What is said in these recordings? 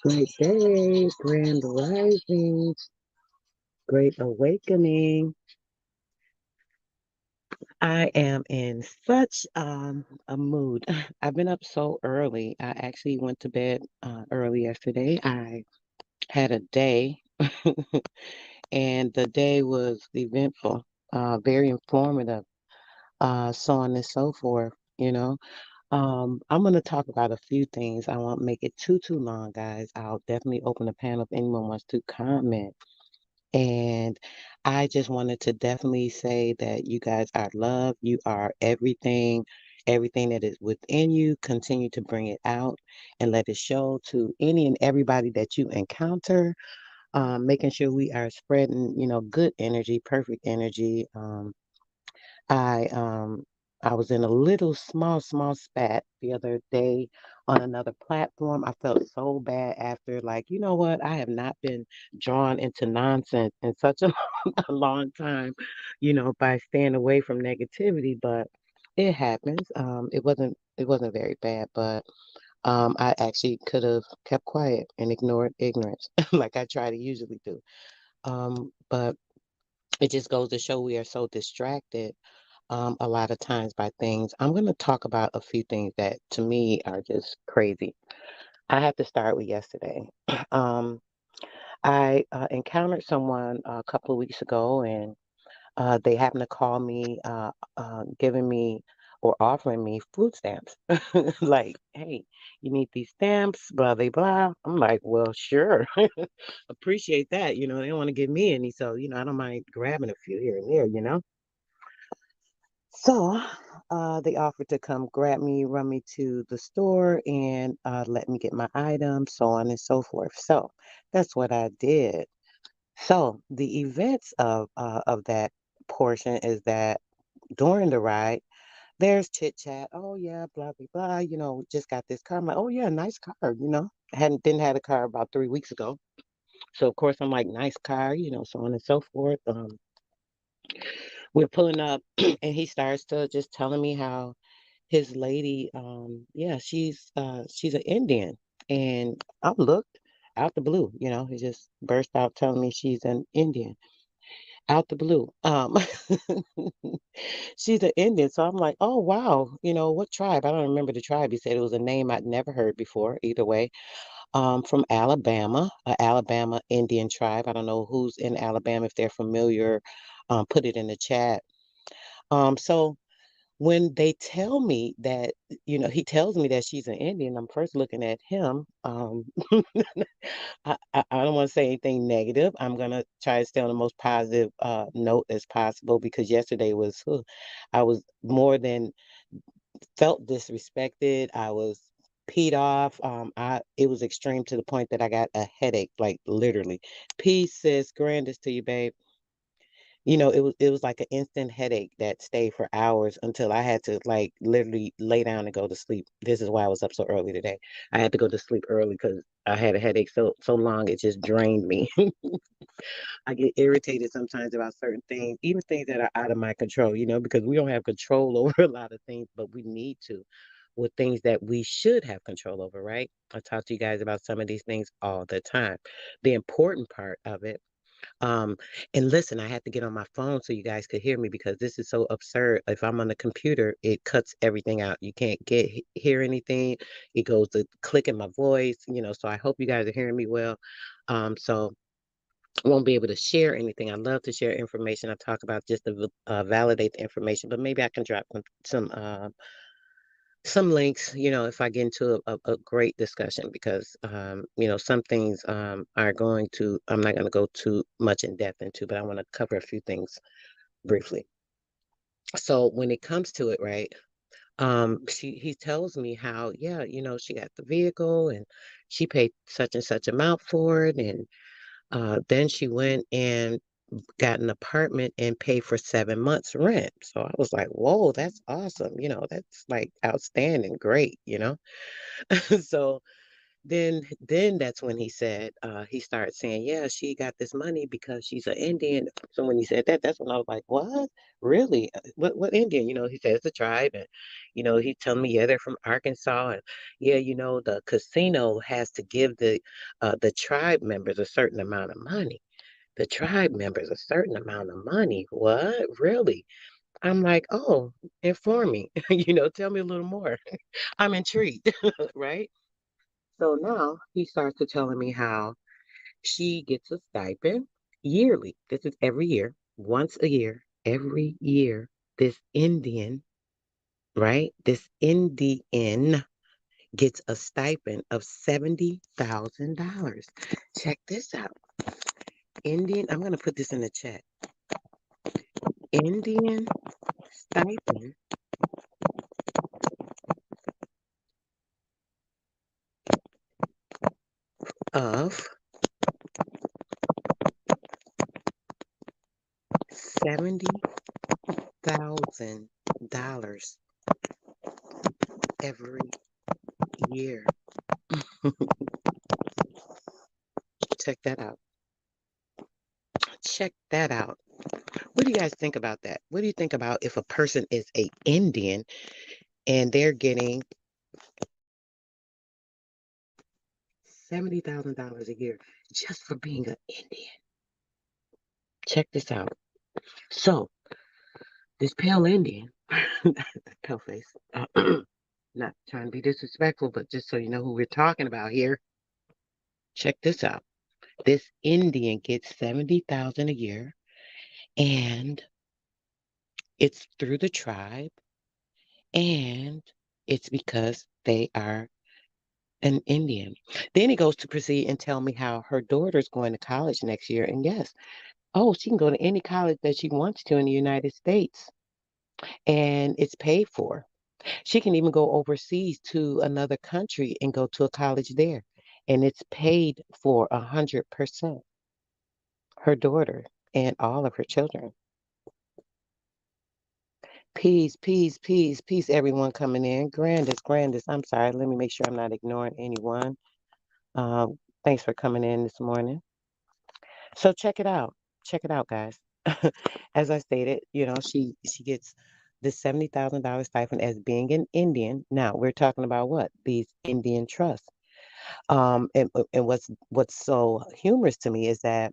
Great day, grand risings, great awakening. I am in such a mood. I've been up so early. I actually went to bed early yesterday. I had a day, and the day was eventful, very informative, so on and so forth, you know. I'm going to talk about a few things. I won't make it too long, guys. I'll definitely open the panel if anyone wants to comment. And I just wanted to definitely say that you guys are loved. You are everything, everything that is within you. Continue to bring it out and let it show to any and everybody that you encounter. Making sure we are spreading, good energy, perfect energy. I um I was in a little small spat the other day on another platform. I felt so bad after, like, you know what? I have not been drawn into nonsense in such a, a long time, by staying away from negativity, but it happens. It wasn't very bad, but I actually could have kept quiet and ignored ignorance like I try to usually do. But it just goes to show we are so distracted a lot of times by things. I'm going to talk about a few things that to me are just crazy. I have to start with yesterday. Um, I encountered someone a couple of weeks ago, and they happened to call me, giving me or offering me food stamps. Like, hey, you need these stamps, blah, blah, blah. I'm like, well, sure. Appreciate that. They don't want to give me any. So, I don't mind grabbing a few here and there. So, they offered to come grab me, run me to the store, and let me get my items, so on and so forth. So, that's what I did. So, the events of that portion is that during the ride, there's chit chat. Oh yeah, blah blah blah. Just got this car. I'm like, oh yeah, nice car. Hadn't didn't had a car about 3 weeks ago. So of course I'm like, nice car. So on and so forth. We're pulling up, and he starts to just telling me how his lady, yeah, she's an Indian, and I looked out the blue. He just burst out telling me she's an Indian out the blue. She's an Indian, so I'm like, oh wow, what tribe? I don't remember the tribe. He said it was a name I'd never heard before. Either way, from Alabama, a Alabama Indian tribe. I don't know who's in Alabama. If they're familiar, put it in the chat. So when they tell me that, he tells me that she's an Indian, I'm first looking at him. I don't want to say anything negative. I'm gonna try to stay on the most positive note as possible, because yesterday was, I was more than felt disrespected. I was peed off. It was extreme to the point that I got a headache, like literally. Peace, sis. Grandest to you, babe. It was like an instant headache that stayed for hours until I had to like literally lay down and go to sleep. This is why I was up so early today. I had to go to sleep early because I had a headache so long it just drained me. I get irritated sometimes about certain things, even things that are out of my control, because we don't have control over a lot of things, but we need to with things that we should have control over, right? I talk to you guys about some of these things all the time. The important part of it, um, and listen, I had to get on my phone so you guys could hear me, because this is so absurd. If I'm on the computer, it cuts everything out. You can't hear anything. It goes to clicking my voice, so I hope you guys are hearing me well. So won't be able to share anything. I love to share information. I talk about just to validate the information, but maybe I can drop some links, if I get into a great discussion, because some things are going to I'm not going to go too much in depth into, but I want to cover a few things briefly. So when it comes to it, right? He tells me how, yeah, she got the vehicle and she paid such and such amount for it, and then she went and got an apartment and paid for 7 months rent. So I was like, whoa, that's awesome. That's like outstanding, great. So then that's when he started saying, yeah, she got this money because she's an Indian. So when he said that, that's when I was like, what? Really? What Indian? He said it's a tribe, and he's telling me, yeah, they're from Arkansas, and yeah, the casino has to give the tribe members a certain amount of money. The tribe members a certain amount of money. What? Really? I'm like, oh, inform me. Tell me a little more. I'm intrigued, right? So now he starts to telling me how she gets a stipend yearly. This is every year, once a year, every year. This Indian, right? This Indian gets a stipend of $70,000. Check this out. I'm going to put this in the chat. Indian stipend of $70,000 every year. Check that out. Check that out. What do you guys think about that? What do you think about if a person is a Indian and they're getting $70,000 a year just for being an Indian. Check this out. So, this pale Indian, pale face, not trying to be disrespectful, but just so you know who we're talking about here, check this out. This Indian gets 70,000 a year, and it's through the tribe, and it's because they are an Indian. Then he goes to proceed and tell me how her daughter's going to college next year. And yes, oh, she can go to any college that she wants to in the United States, and it's paid for. She can even go overseas to another country and go to a college there, and it's paid for 100%. Her daughter and all of her children. Peace, peace, peace, peace, everyone coming in. Grandest, grandest. I'm sorry. Let me make sure I'm not ignoring anyone. Thanks for coming in this morning. So check it out. Check it out, guys. As I stated, she gets this $70,000 stipend as being an Indian. Now we're talking about what? These Indian trusts. And what's so humorous to me is that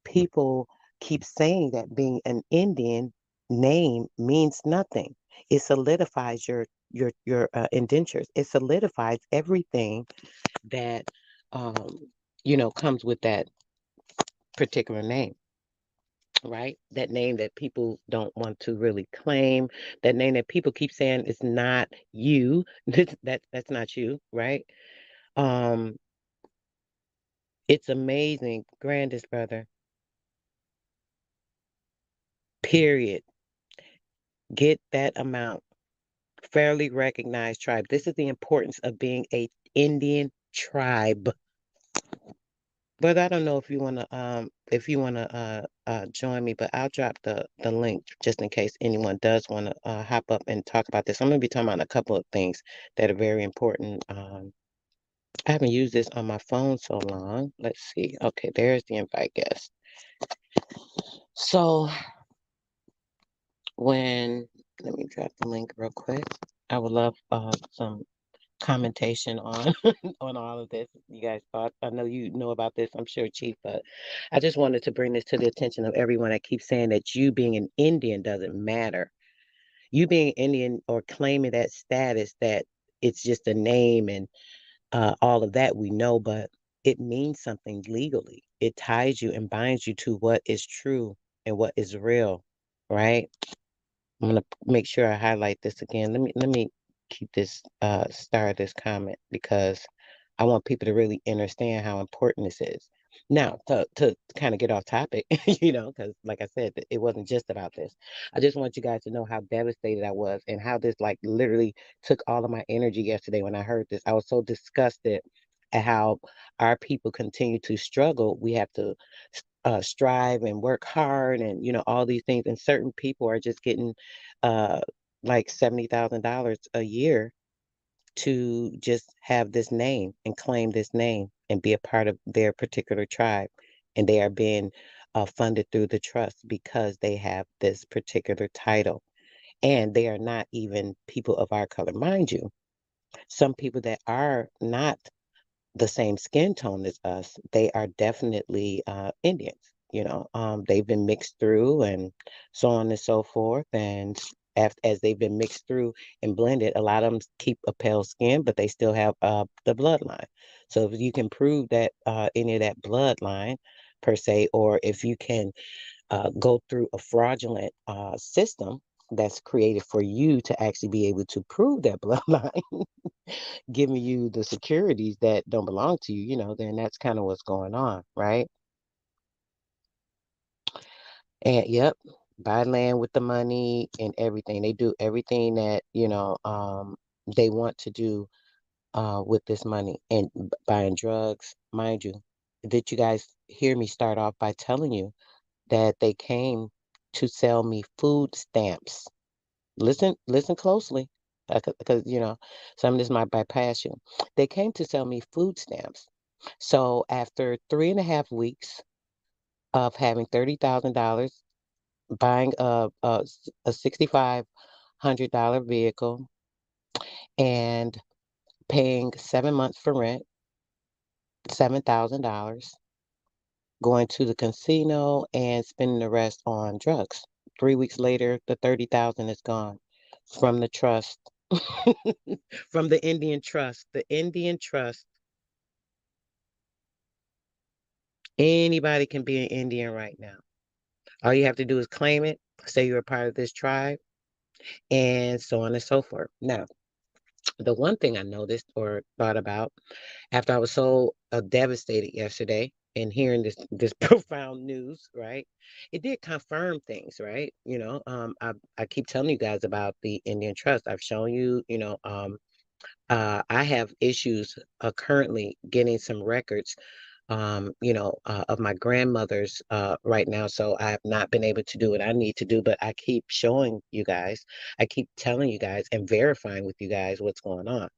people keep saying that being an Indian name means nothing. It solidifies your indentures. It solidifies everything that comes with that particular name, right? That name that people don't want to really claim, that name that people keep saying is not you. That's not you, right? Um, it's amazing, grandest brother. Period. Get that amount. Fairly recognized tribe. This is the importance of being a Indian tribe. But I don't know if you wanna join me, but I'll drop the link just in case anyone does wanna hop up and talk about this. I'm gonna be talking about a couple of things that are very important. I haven't used this on my phone so long. Let's see. Okay, there's the invite guest. So let me drop the link real quick. I would love some commentation on on all of this. You guys thought, I know you know about this, I'm sure, Chief, but I just wanted to bring this to the attention of everyone that keeps saying that you being an Indian doesn't matter. You being Indian or claiming that status, that it's just a name and all of that, we know, but it means something legally. It ties you and binds you to what is true and what is real, right? I'm gonna make sure I highlight this again. Let me keep this start this comment because I want people to really understand how important this is. Now, to kind of get off topic, because like I said, it wasn't just about this. I just want you guys to know how devastated I was and how this like literally took all of my energy yesterday when I heard this. I was so disgusted at how our people continue to struggle. We have to strive and work hard and all these things, and certain people are just getting uh like $70,000 a year to just have this name and claim this name and be a part of their particular tribe, and they are being funded through the trust because they have this particular title, and they are not even people of our color, mind you. Some people that are not the same skin tone as us, they are definitely Indians. They've been mixed through and so on and so forth. And as they've been mixed through and blended, a lot of them keep a pale skin, but they still have the bloodline. So if you can prove that any of that bloodline per se, or if you can go through a fraudulent system that's created for you to actually be able to prove that bloodline, giving you the securities that don't belong to you, then that's kind of what's going on, right? And yep, buy land with the money and everything. They do everything that, they want to do with this money and buying drugs. Mind you, did you guys hear me start off by telling you that they came to sell me food stamps? Listen closely, because some of this might bypass you. They came to sell me food stamps. So after 3.5 weeks of having $30,000, buying a $6,500 vehicle, and paying 7 months for rent, $7,000, going to the casino and spending the rest on drugs. 3 weeks later, the 30,000 is gone from the trust, from the Indian trust. The Indian trust. Anybody can be an Indian right now. All you have to do is claim it, say you're a part of this tribe, and so on and so forth. Now, the one thing I noticed or thought about after I was so devastated yesterday and hearing this profound news, right? It did confirm things, right? I keep telling you guys about the Indian Trust. I've shown you, I have issues currently getting some records of my grandmother's right now. So I have not been able to do what I need to do, but I keep showing you guys, I keep telling you guys and verifying with you guys what's going on.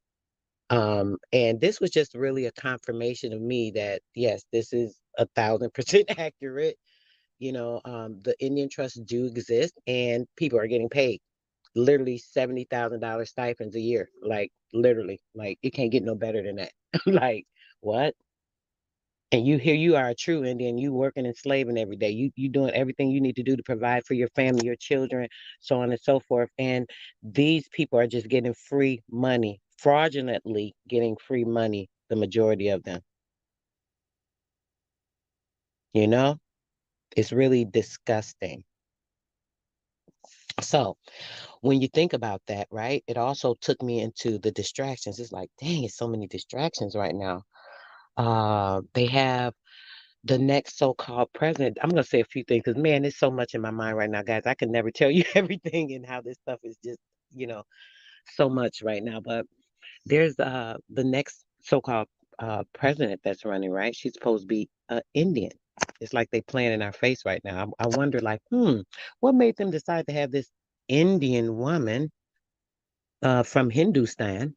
And this was just really a confirmation of me that yes, this is 1,000% accurate. The Indian trusts do exist and people are getting paid literally $70,000 stipends a year. Like literally, like it can't get no better than that. Like what? And you are a true Indian, you working and slaving every day. You doing everything you need to do to provide for your family, your children, so on and so forth. And these people are just getting free money, fraudulently getting free money, the majority of them. You know? It's really disgusting. So when you think about that, right, it also took me into the distractions. It's like, dang, it's so many distractions right now. They have the next so-called president. I'm going to say a few things because, man, there's so much in my mind right now, guys. I can never tell you everything and how this stuff is just, you know, so much right now. But there's the next so-called president that's running, right? She's supposed to be Indian. It's like they playing in our face right now. I wonder, like, what made them decide to have this Indian woman from Hindustan?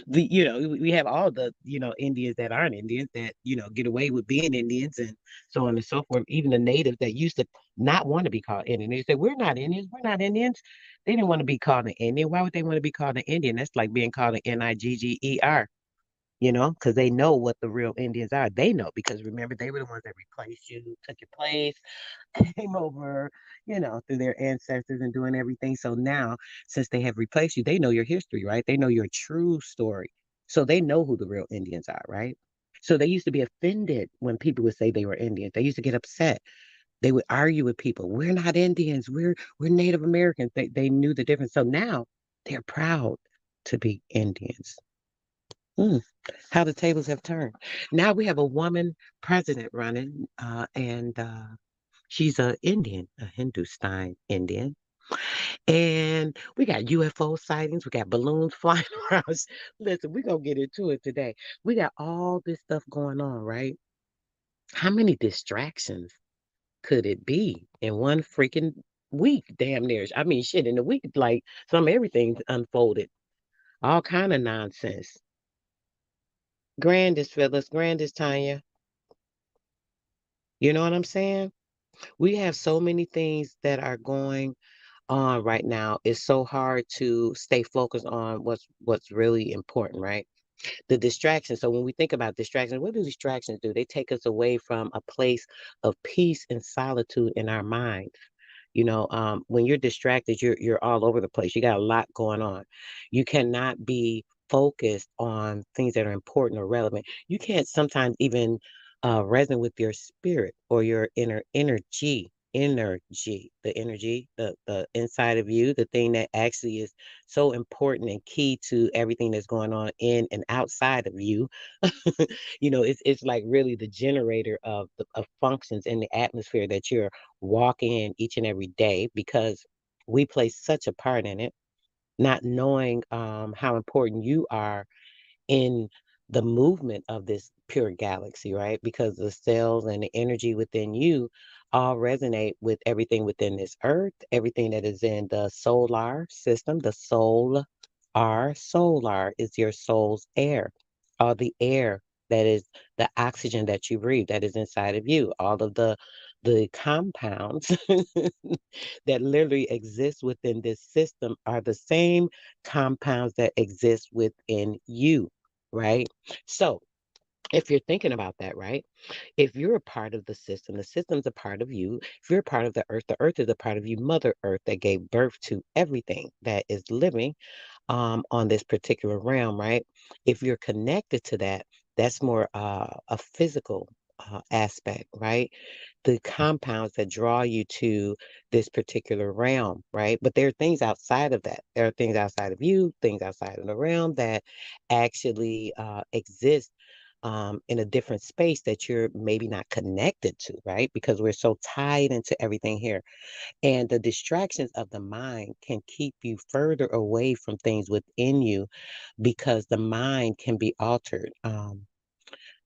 We have all the Indians that aren't Indians that get away with being Indians and so on and so forth. Even the natives that used to not want to be called Indian, they say we're not Indians, we're not Indians. They didn't want to be called an Indian. Why would they want to be called an Indian? That's like being called an Nigger, because they know what the real Indians are. They know because remember they were the ones that replaced you, took your place, came over, through their ancestors and doing everything. So now, since they have replaced you, they know your history, right? They know your true story. So they know who the real Indians are, right? So they used to be offended when people would say they were Indians. They used to get upset. They would argue with people. We're not Indians. We're Native Americans. They knew the difference. So now they're proud to be Indians. Hmm. How the tables have turned. Now we have a woman president running, and she's a Indian, a Hindustan Indian. And we got UFO sightings. We got balloons flying around. Listen, we're going to get into it today. We got all this stuff going on, right? How many distractions could it be in one freaking week? Damn near. I mean, shit, in a week, like some everything's unfolded. All kind of nonsense. Grandest Phyllis, grandest Tanya. You know what I'm saying? We have so many things that are going on right now. It's so hard to stay focused on what's really important, right? The distractions. So when we think about distractions, what do distractions do? They take us away from a place of peace and solitude in our minds. When you're distracted, you're all over the place. You got a lot going on. You cannot be focused on things that are important or relevant. You can't sometimes even resonate with your spirit or your energy, the inside of you, the thing that actually is so important and key to everything that's going on in and outside of you. It's like really the generator of functions in the atmosphere that you're walking in each and every day because we play such a part in it, not knowing how important you are in the movement of this pure galaxy, right? Because the cells and the energy within you all resonate with everything within this earth, everything that is in the solar system. The solar is your soul's air, all the air that is the oxygen that you breathe that is inside of you, all of the compounds that literally exist within this system are the same compounds that exist within you, right? So if you're thinking about that, right? If you're a part of the system's a part of you. If you're a part of the earth is a part of you. Mother Earth that gave birth to everything that is living on this particular realm, right? If you're connected to that, that's more a physical aspect, right? The compounds that draw you to this particular realm, right? But there are things outside of that. There are things outside of you, things outside of the realm that actually exist in a different space that you're maybe not connected to, right? Because we're so tied into everything here. And the distractions of the mind can keep you further away from things within you because the mind can be altered.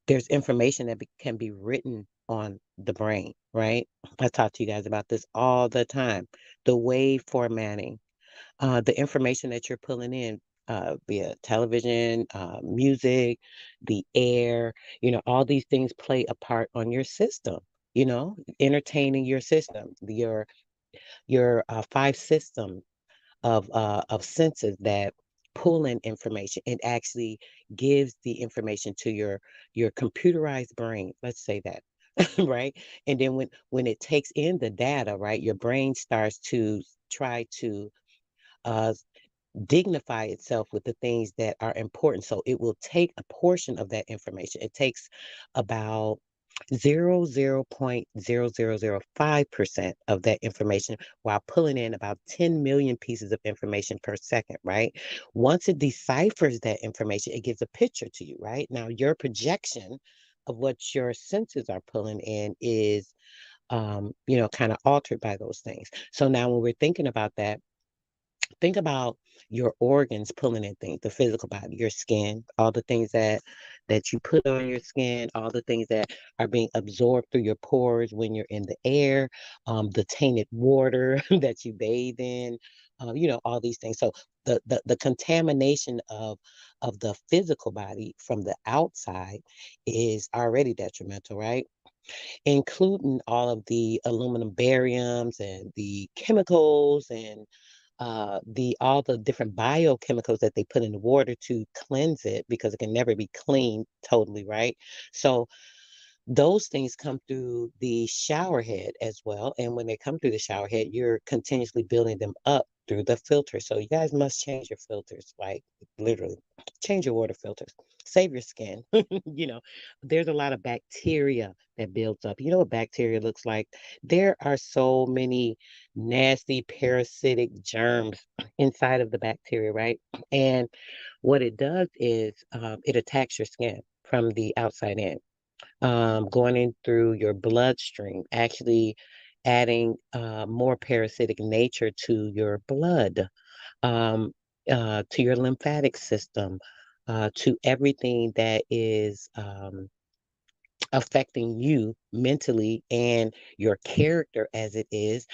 There's information that can be written on the brain, right? I talk to you guys about this all the time. The wave formatting, the information that you're pulling in via television, music, the air, all these things play a part on your system, entertaining your system, your five systems of senses that pull in information. It actually gives the information to your computerized brain. Let's say that. Right. And then when it takes in the data, right, your brain starts to try to uh dignify itself with the things that are important. So it will take a portion of that information. It takes about 0.0005% of that information while pulling in about 10 million pieces of information per second, right? Once it deciphers that information, it gives a picture to you, right? Now, your projection of what your senses are pulling in is, kind of altered by those things. So now when we're thinking about that, think about your organs pulling in things, the physical body, your skin, all the things that you put on your skin, all the things that are being absorbed through your pores when you're in the air, the tainted water that you bathe in, all these things. So the contamination of the physical body from the outside is already detrimental, right? Including all of the aluminum bariums and the chemicals and the all the different biochemicals that they put in the water to cleanse it because it can never be cleaned totally, right? So those things come through the shower head as well. And when they come through the shower head, you're continuously building them up through the filter. So you guys must change your filters, like literally change your water filters. Save your skin. There's a lot of bacteria that builds up. You know what bacteria looks like? There are so many nasty parasitic germs inside of the bacteria, right? And what it does is it attacks your skin from the outside in, going in through your bloodstream, actually adding more parasitic nature to your blood, um, to your lymphatic system, to everything that is affecting you mentally and your character as it is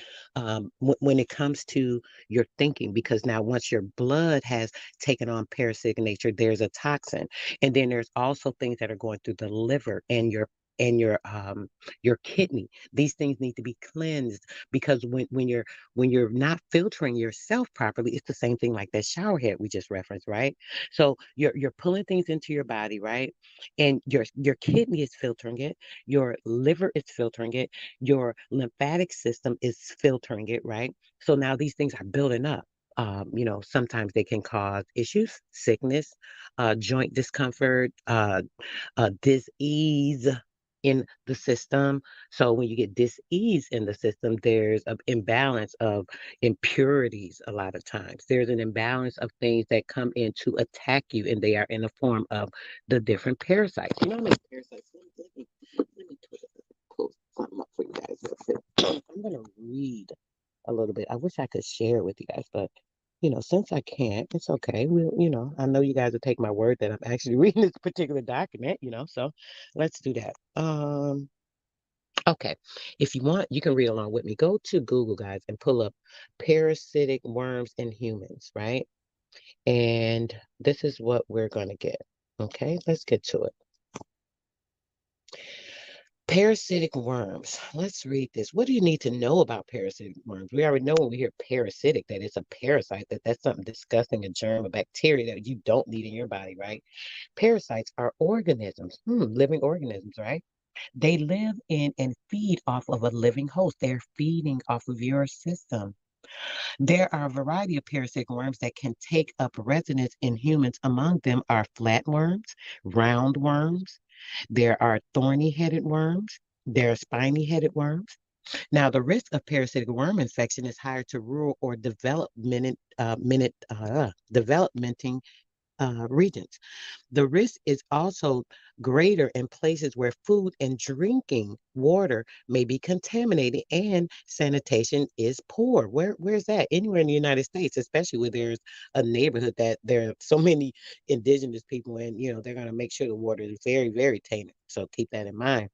when it comes to your thinking, because now once your blood has taken on parasitic nature, there's a toxin, and then there's also things that are going through the liver and your kidney. These things need to be cleansed because when you're not filtering yourself properly, it's the same thing like that shower head we just referenced, right? So you're pulling things into your body, right? And your kidney is filtering it, your liver is filtering it, your lymphatic system is filtering it, right? So now these things are building up. Sometimes they can cause issues, sickness, joint discomfort, dis-ease in the system. So when you get dis-ease in the system, there's an imbalance of impurities a lot of times. There's an imbalance of things that come in to attack you, and they are in the form of the different parasites. You know how many parasites? Let me pull something up for you guys. I'm going to read a little bit. I wish I could share it with you guys, but since I can't, it's okay. I know you guys will take my word that I'm actually reading this particular document, so let's do that. Okay. If you want, you can read along with me. Go to Google, guys, and pull up parasitic worms in humans, right? And this is what we're going to get. Okay, let's get to it. Parasitic worms. Let's read this. What do you need to know about parasitic worms? We already know when we hear parasitic that it's a parasite, that's something disgusting, a germ, a bacteria that you don't need in your body, right? Parasites are organisms, living organisms, right? They live in and feed off of a living host. They're feeding off of your system. There are a variety of parasitic worms that can take up residence in humans. Among them are flatworms, roundworms. There are thorny headed worms. There are spiny headed worms. Now, the risk of parasitic worm infection is higher to rural or developmenting regions. The risk is also greater in places where food and drinking water may be contaminated and sanitation is poor. Where's that? Anywhere in the United States, especially where there's a neighborhood that there are so many indigenous people and they're gonna make sure the water is very, very tainted. So keep that in mind.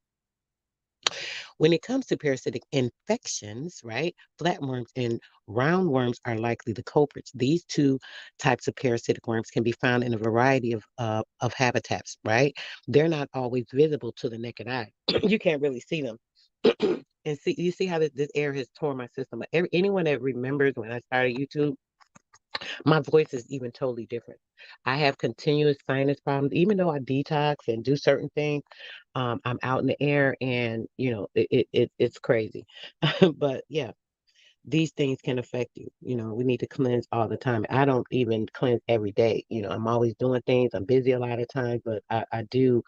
When it comes to parasitic infections, right, flatworms and roundworms are likely the culprits. These two types of parasitic worms can be found in a variety of habitats, right? They're not always visible to the naked eye. You can't really see them. And see, you see how this air has torn my system. Anyone that remembers when I started YouTube, my voice is even totally different. I have continuous sinus problems, even though I detox and do certain things. I'm out in the air, and it's crazy. But yeah, these things can affect you. We need to cleanse all the time. I don't even cleanse every day. I'm always doing things. I'm busy a lot of times, but I do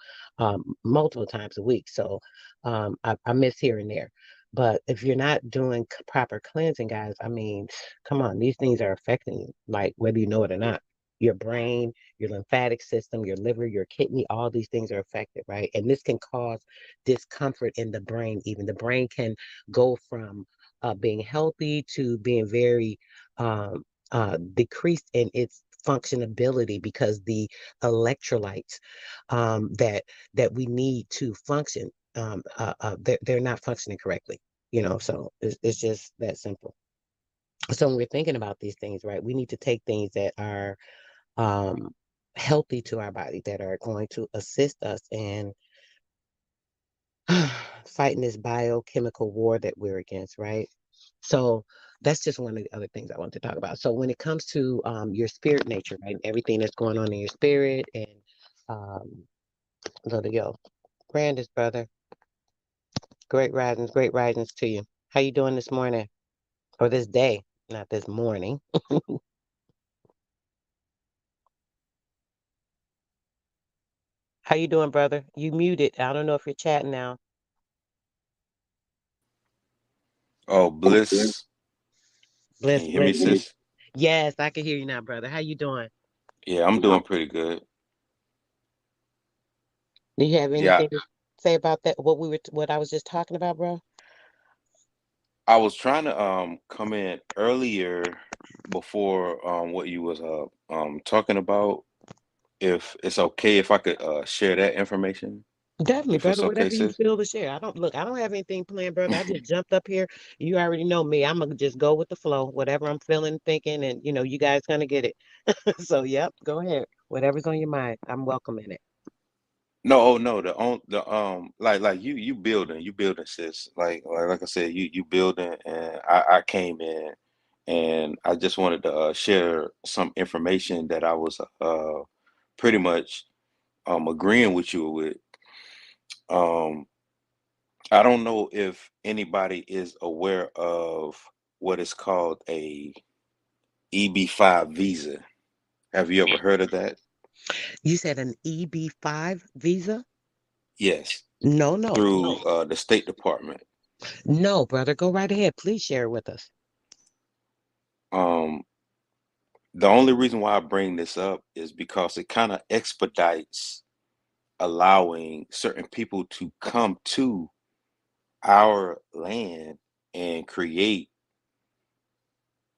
multiple times a week. So I miss here and there. But if you're not doing proper cleansing, guys, I mean, come on, these things are affecting you, like whether you know it or not. Your brain, your lymphatic system, your liver, your kidney, all these things are affected, right? And this can cause discomfort in the brain. Even the brain can go from being healthy to being very decreased in its functionability because the electrolytes that we need to function they're not functioning correctly. So it's just that simple. So when we're thinking about these things, right, we need to take things that are um, healthy to our body, that are going to assist us in fighting this biochemical war that we're against, right? So that's just one of the other things I want to talk about. So when it comes to your spirit nature, right, everything that's going on in your spirit, and um, little yo, Brandis, brother, great risings to you. How you doing this morning or this day? Not this morning. How you doing, brother? You muted. I don't know if you're chatting now. Oh, Bliss. Can Bless, you hear me, bless. sis? Yes, I can hear you now, brother. How you doing? Yeah, I'm doing pretty good. Do you have Yeah, anything to say about that? What I was just talking about, bro? I was trying to come in earlier before what you was talking about. If it's okay if I could share that information, Definitely, if it's brother. okay, Whatever you sis. feel to share. I don't have anything planned, brother. I just jumped up here. You already know me. I'm gonna just go with the flow. Whatever I'm feeling, thinking, and you guys gonna get it. So, yep, go ahead. Whatever's on your mind, I'm welcoming it. No, oh no, the like you building, sis. Like I said, you building, and I came in, and I just wanted to share some information that I was pretty much agreeing with you with. Um, I don't know if anybody is aware of what is called a EB-5 visa. Have you ever heard of that? You said an EB-5 visa? Yes, No, no, through no, the State Department. no, brother. Go right ahead. Please share it with us. Um, the only reason why I bring this up is because it kind of expedites allowing certain people to come to our land and create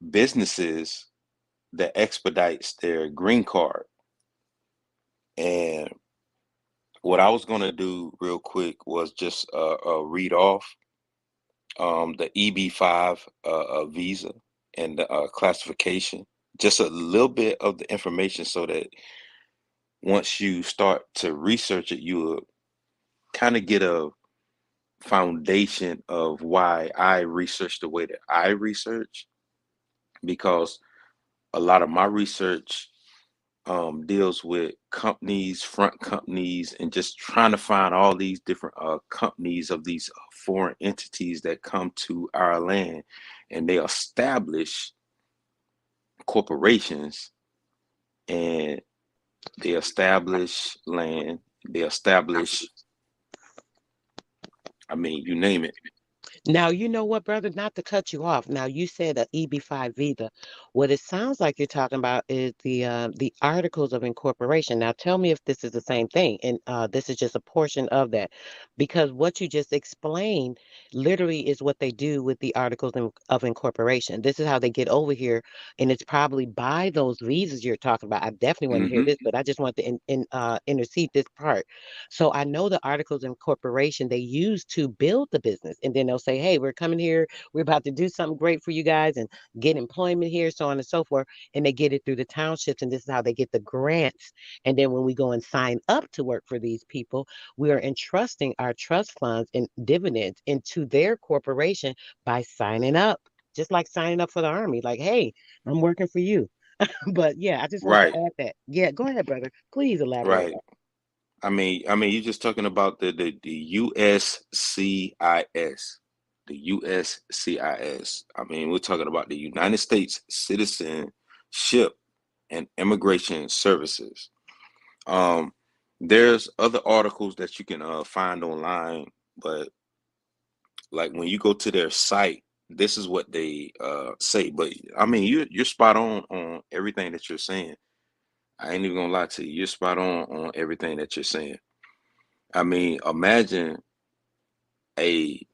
businesses that expedites their green card. And what I was going to do real quick was just read off the EB-5 visa and the classification, just a little bit of the information so that once you start to research it, you will kind of get foundation of why I research the way that I research, because a lot of my research deals with companies, front companies, and just trying to find all these different companies of these foreign entities that come to our land, and they establish corporations, and they establish land, they establish, I mean, you name it. Now, you know what, brother? Not to cut you off. Now, you said a EB-5 visa. What it sounds like you're talking about is the articles of incorporation. Now, tell me if this is the same thing, and this is just a portion of that, because what you just explained literally is what they do with the of incorporation. This is how they get over here, and it's probably by those visas you're talking about. I definitely want to hear Hmm. this, but I just want to intercede this part. So I know the articles of incorporation they use to build the business, and then they'll say, "Hey, we're coming here. We're about to do something great for you guys and get employment here, so on and so forth." And they get it through the townships, and this is how they get the grants. And then when we go and sign up to work for these people, we are entrusting our trust funds and dividends into their corporation by signing up. Just like signing up for the army, like, hey, I'm working for you. But yeah, I just want to Right, add that. Yeah, go ahead, brother. Please elaborate. right. I mean, you're just talking about the USCIS, the USCIS. I mean, we're talking about the United States Citizenship and Immigration Services. Um, there's other articles that you can find online, but like when you go to their site, this is what they say. But I mean, you're spot on everything that you're saying. I ain't even gonna lie to you. You're spot on everything that you're saying. I mean, imagine a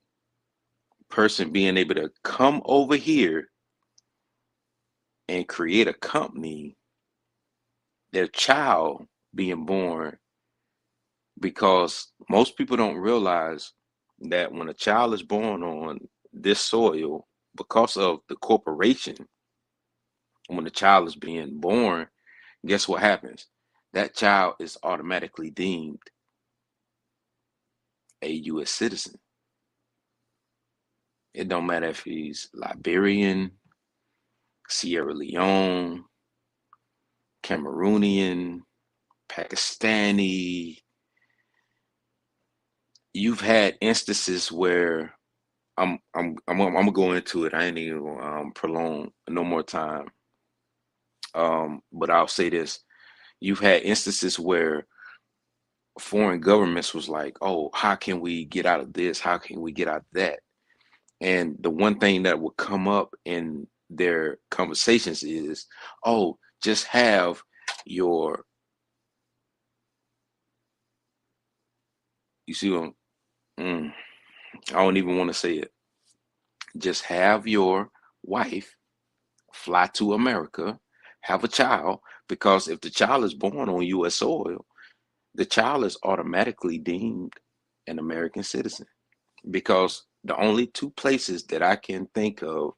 person being able to come over here and create a company, their child being born, because most people don't realize that when a child is born on this soil, because of the corporation, when the child is being born, guess what happens? That child is automatically deemed a U.S. citizen. It don't matter if he's Liberian, Sierra Leone, Cameroonian, Pakistani. You've had instances where I'm gonna go into it. I ain't even prolong no more time. But I'll say this: you've had instances where foreign governments was like, "Oh, how can we get out of this? How can we get out of that?" And the one thing that would come up in their conversations is, "Oh, just have your," you see what I don't even want to say it. Just have your wife fly to America, have a child, because if the child is born on U.S. soil, the child is automatically deemed an American citizen. Because the only two places that I can think of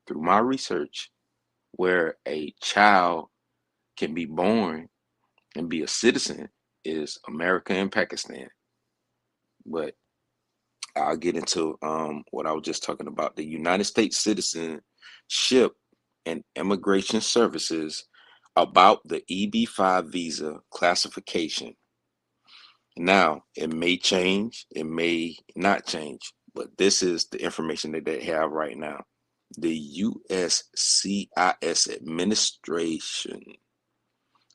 through my research where a child can be born and be a citizen is America and Pakistan. But I'll get into what I was just talking about, the United States Citizenship and Immigration Services, about the EB-5 visa classification. Now, it may change, it may not change, but this is the information that they have right now. The USCIS administration.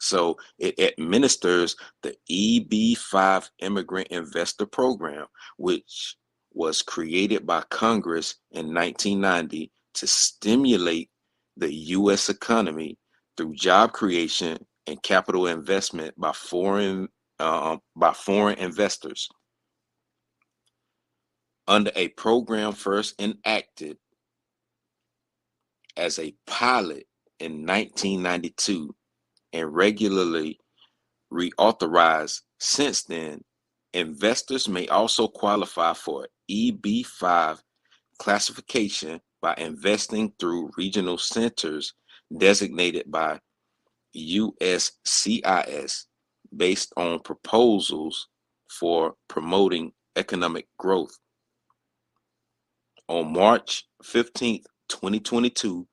So it administers the EB-5 Immigrant Investor Program, which was created by Congress in 1990 to stimulate the U.S. economy through job creation and capital investment by foreign investors. Under a program first enacted as a pilot in 1992 and regularly reauthorized since then, investors may also qualify for EB-5 classification by investing through regional centers designated by USCIS based on proposals for promoting economic growth. On March 15th, 2022,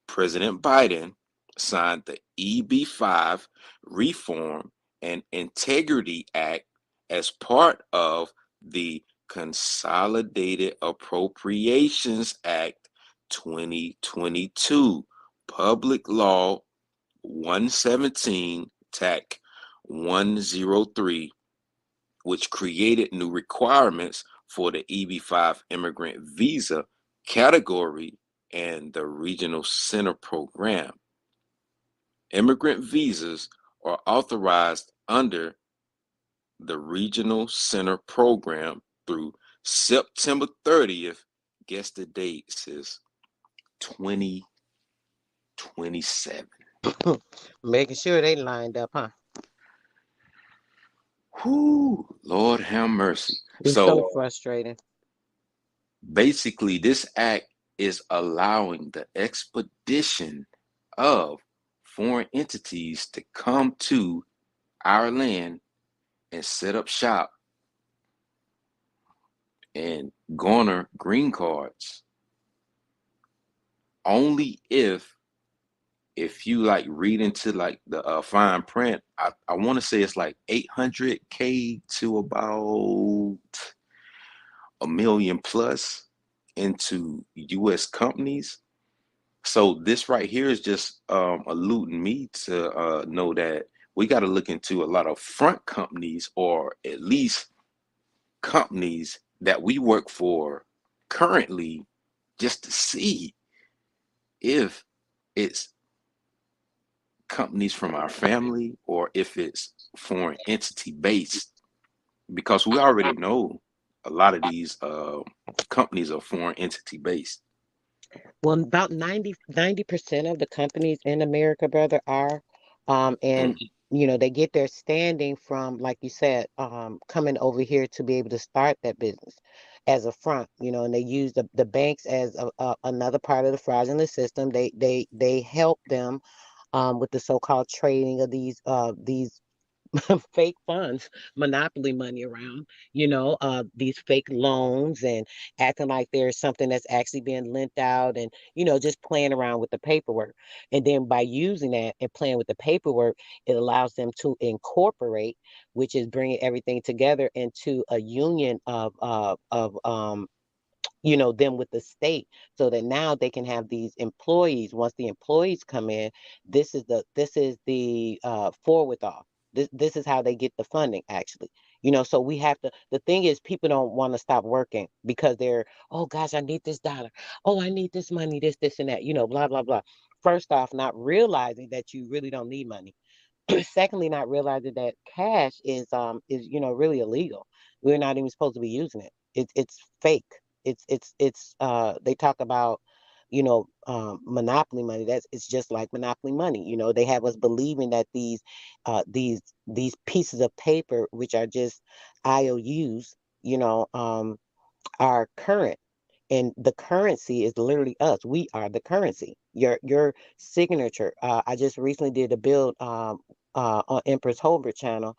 President Biden signed the EB-5 Reform and Integrity Act as part of the Consolidated Appropriations Act 2022, Public Law 117, TAC 103, which created new requirements for the EB-5 immigrant visa category and the Regional Center program. Immigrant visas are authorized under the Regional Center program through September 30th. Guess the date, sis. 2027. Making sure they lined up, huh? Whoo, Lord have mercy. It's so So frustrating. basically, this act is allowing the expedition of foreign entities to come to our land and set up shop and garner green cards only if you like read into like the fine print. I want to say it's like 800K to about a million plus into US companies. So this right here is just alluding me to know that we got to look into a lot of front companies, or at least companies that we work for currently, just to see if it's companies from our family or if it's foreign entity based, because we already know a lot of these companies are foreign entity based. Well, about 90% of the companies in America, brother, are, and Mm, they get their standing from, like you said, coming over here to be able to start that business as a front, and they use the banks as another part of the fraudulent system. They help them with the so-called trading of these fake funds, monopoly money around, these fake loans and acting like there's something that's actually being lent out and, just playing around with the paperwork. And then by using that and playing with the paperwork, it allows them to incorporate, which is bringing everything together into a union of them with the state, so that now they can have these employees. Once the employees come in, this is the forward off. This is how they get the funding, actually. So we have to, the thing is, people don't want to stop working because they're, oh gosh, I need this dollar, oh, I need this money, this and that, blah blah blah. First off, not realizing that you really don't need money. Secondly, not realizing that cash is really illegal. We're not even supposed to be using it. It's fake. It's they talk about monopoly money. It's just like monopoly money. They have us believing that these pieces of paper, which are just IOUs, are current, and the currency is literally us. We are the currency. Your signature. I just recently did a build on Empress Holbert channel,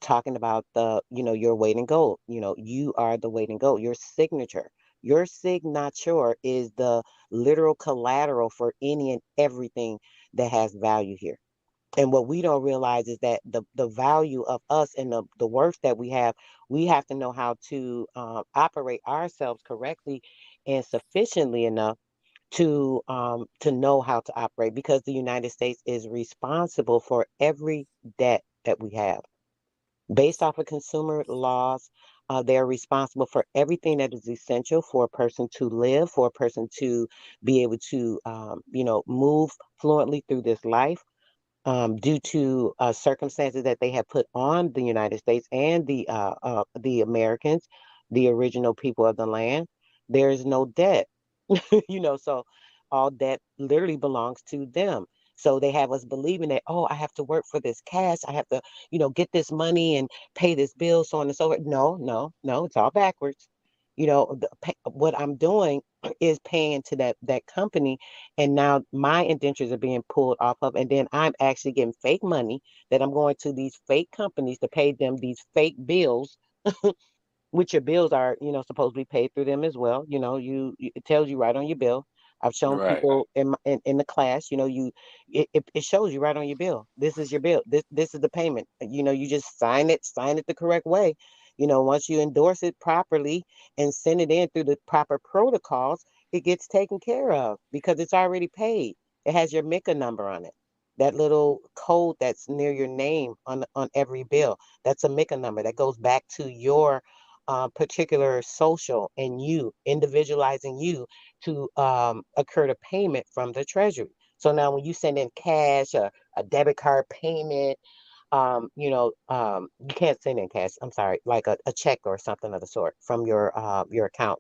talking about your weight in gold. You are the weight in gold. Your signature. Your signature is the literal collateral for any and everything that has value here. And what we don't realize is that the value of us and the worth that we have to know how to operate ourselves correctly and sufficiently enough to know how to operate, because the United States is responsible for every debt that we have. Based off of consumer laws, they're responsible for everything that is essential for a person to live, for a person to be able to, move fluently through this life, due to circumstances that they have put on the United States and the Americans, the original people of the land. There is no debt, so all debt literally belongs to them. So they have us believing that, oh, I have to work for this cash. I have to, get this money and pay this bill, so on and so forth. No, no, no, it's all backwards. What I'm doing is paying to that company, and now my indentures are being pulled off of, and then I'm actually getting fake money that I'm going to these fake companies to pay them these fake bills which your bills are, supposed to be paid through them as well. It tells you right on your bill. I've shown Right. people in the class, it shows you right on your bill. This is your bill. This is the payment. You just sign it the correct way. Once you endorse it properly and send it in through the proper protocols, it gets taken care of because it's already paid. It has your MICA number on it. That little code that's near your name on every bill. That's a MICA number that goes back to your particular social and you individualizing you to occur to payment from the treasury. So now when you send in cash, a debit card payment, you can't send in cash. I'm sorry, like a check or something of the sort from your account.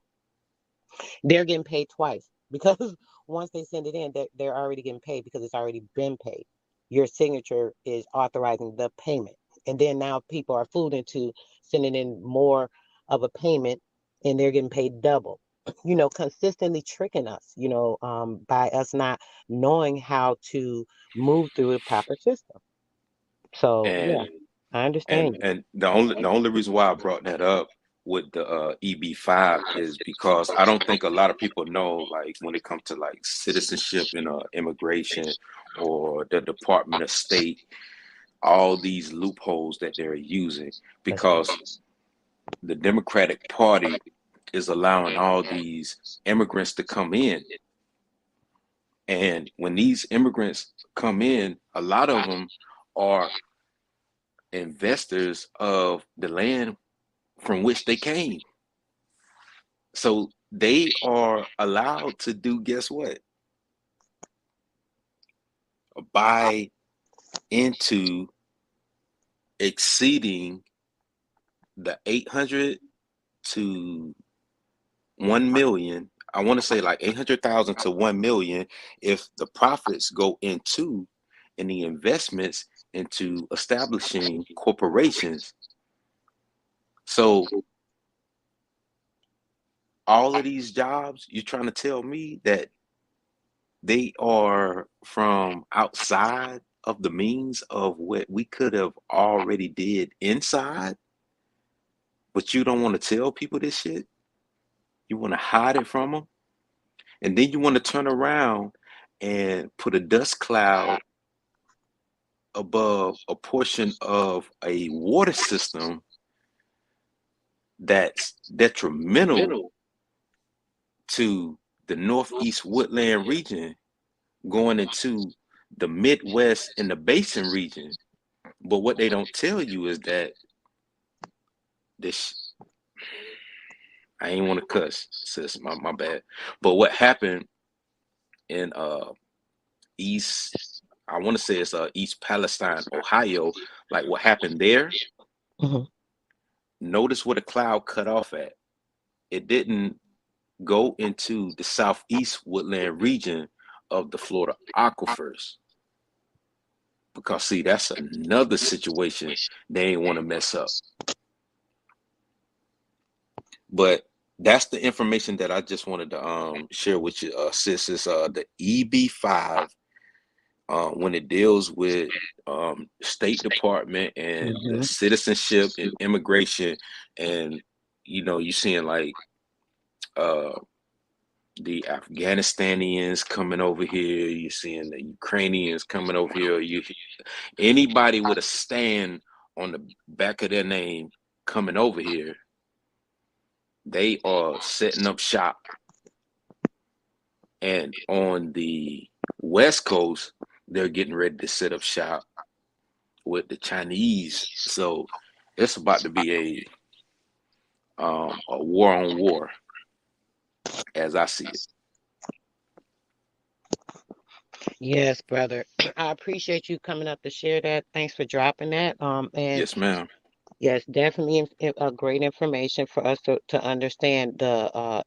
They're getting paid twice because once they send it in, they're already getting paid because it's already been paid. Your signature is authorizing the payment. And then now people are fooled into sending in more of a payment and they're getting paid double. Consistently tricking us, by us not knowing how to move through a proper system. So, yeah, And I and understand you. and the only reason why I brought that up with the EB5 is because I don't think a lot of people know, like when it comes to like citizenship and immigration or the Department of State, all these loopholes that they're using That's right. because the Democratic Party is allowing all these immigrants to come in. And when these immigrants come in, a lot of them are investors of the land from which they came. So they are allowed to do, guess what? Buy into exceeding the 800 to 1 million. I want to say like 800,000 to 1 million if the profits go into and the investments into establishing corporations. So all of these jobs, you're trying to tell me that they are from outside of the means of what we could have already did inside, but you don't want to tell people this shit. You want to hide it from them, and then you want to turn around and put a dust cloud above a portion of a water system that's detrimental to the northeast woodland region going into the Midwest and the Basin region. But what they don't tell you is that this, I ain't want to cuss, sis, my bad. But what happened in East, I want to say it's East Palestine, Ohio, like what happened there, Hmm. notice where the cloud cut off at. It didn't go into the southeast woodland region of the Florida aquifers. Because see, that's another situation they ain't want to mess up. But that's the information that I just wanted to share with you, sis. Is the EB5 when it deals with State Department and the Hmm. citizenship and immigration, and you seeing like uh, the Afghanistanians coming over here, you're seeing the Ukrainians coming over here. You anybody with a stand on the back of their name coming over here, they are setting up shop. And on the West Coast, they're getting ready to set up shop with the Chinese. So it's about to be a war on war, as I see it. Yes, brother. I appreciate you coming up to share that. Thanks for dropping that. And Yes, ma'am. yes, definitely a great information for us to understand the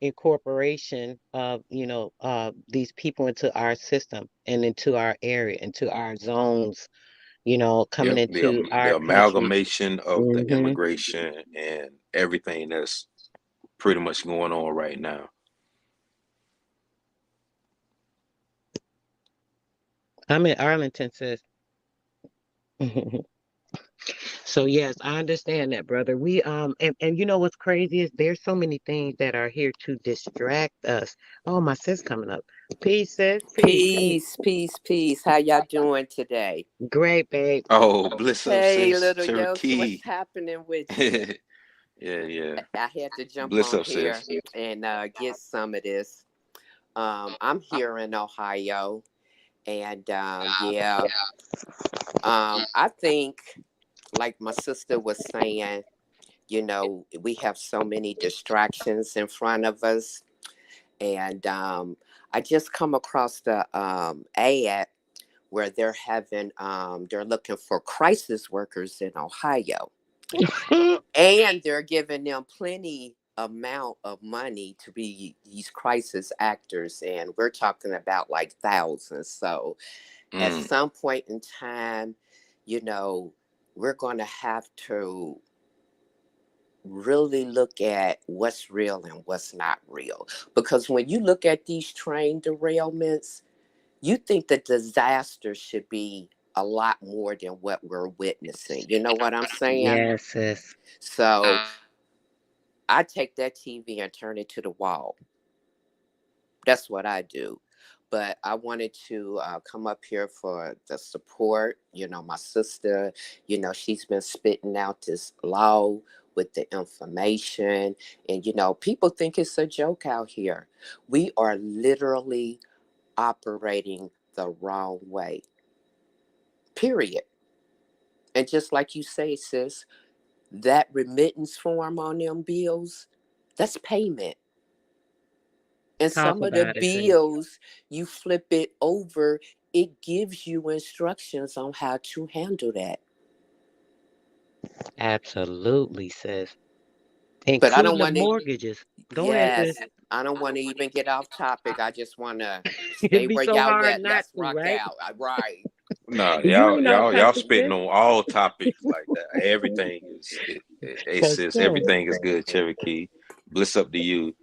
incorporation of, these people into our system and into our area, into our zones, coming Yep. into The our country. amalgamation of the Hmm. immigration and everything that's pretty much going on right now. I'm in Arlington, sis. So yes, I understand that, brother. We and you know what's crazy is there's so many things that are here to distract us. Oh, my sis coming up. Peace, sis. Peace. Hey, Peace, peace, peace. How y'all doing today? great, babe. Oh, bliss up, Hey, sis. little Yoshi, what's Cherokee. happening with you? Yeah, yeah. I had to jump Bliss on up, here sis. and get some of this. I'm here in Ohio, and yeah, I think, like my sister was saying, we have so many distractions in front of us, and I just come across the ad where they're looking for crisis workers in Ohio, and they're giving them plenty amount of money to be these crisis actors, and we're talking about like thousands. So at Mm, some point in time, you know we're going to have to really look at what's real and what's not real, because when you look at these train derailments, you think the disaster should be a lot more than what we're witnessing. You know what I'm saying? Yes, sis. So I take that TV and turn it to the wall. That's what I do. But I wanted to come up here for the support. My sister, she's been spitting out this law with the information. And, people think it's a joke out here. We are literally operating the wrong way, period. And just like you say, sis, that remittance form on them bills, that's payment. And Talk some of the about it, sis. bills, you flip it over, it gives you instructions on how to handle that. Absolutely, sis. But I Including don't the want to, mortgages. Go ahead, sis. yes, I don't want to even get off topic. I just want to stay It'd be where so y'all hard at. not Let's to, rock right? out. Right. nah, You y'all, ain't off y'all, y'all topic, spitting sis. on all topics like that. Everything is, hey For sis, sure. everything is good, Cherokee. Bliss up to you.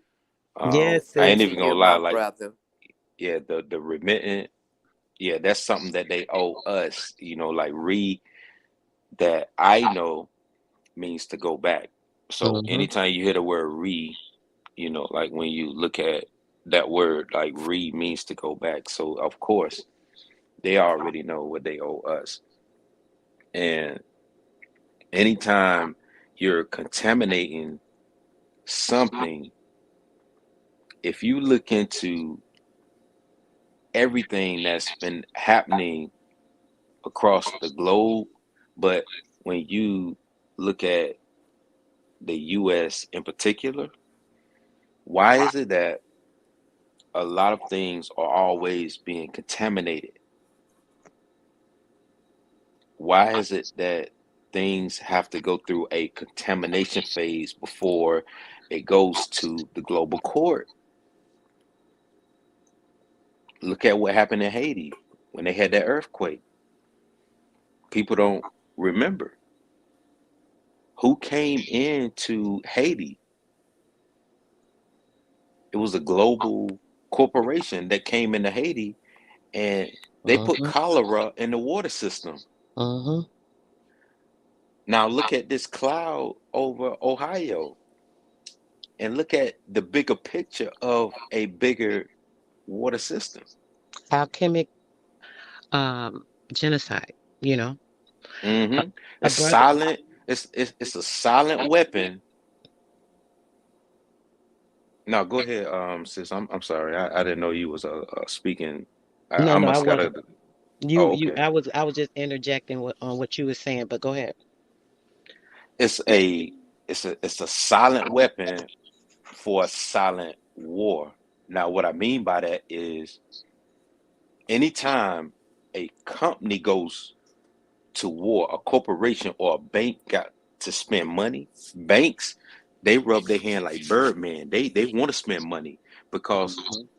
Yes, I Same ain't sis. to even gonna you, lie. my Like, brother. yeah, the remitting, yeah, that's something that they owe us. Like that I know means to go back. So Mm-hmm. anytime you hear the word like when you look at that word, like means to go back. So of course they already know what they owe us. And anytime you're contaminating something, if you look into everything that's been happening across the globe, but when you look at the US in particular, why is it that a lot of things are always being contaminated? Why is it that things have to go through a contamination phase before it goes to the global court? Look at what happened in Haiti when they had that earthquake. People don't remember who came into Haiti. It was a global corporation that came into Haiti, and they put Mm-hmm. cholera in the water system. Mm-hmm. Now look at this cloud over Ohio and look at the bigger picture of a bigger water system. Alchemic um genocide, you know. A, Hmm. a It's brother. silent. It's a silent weapon. Now go ahead, sis. I'm sorry. I didn't know you was speaking. No, I no, I must wasn't. gotta. Oh, You okay. I was just interjecting on what you were saying, but go ahead. It's a it's a silent weapon for a silent war. Now, what I mean by that is anytime a company goes to war, a corporation or a bank got to spend money, banks, they rub their hand like Birdman. They want to spend money because Mhm.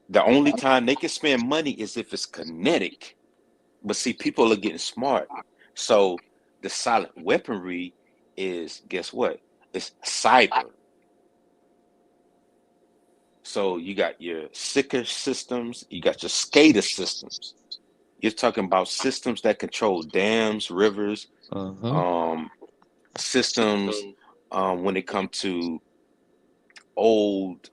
the only time they can spend money is if it's kinetic. But see, people are getting smart. So the silent weaponry is, guess what? It's cyber. So you got your sicker systems, you got your SCADA systems. You're talking about systems that control dams, rivers. Mm-hmm. um, systems when it comes to old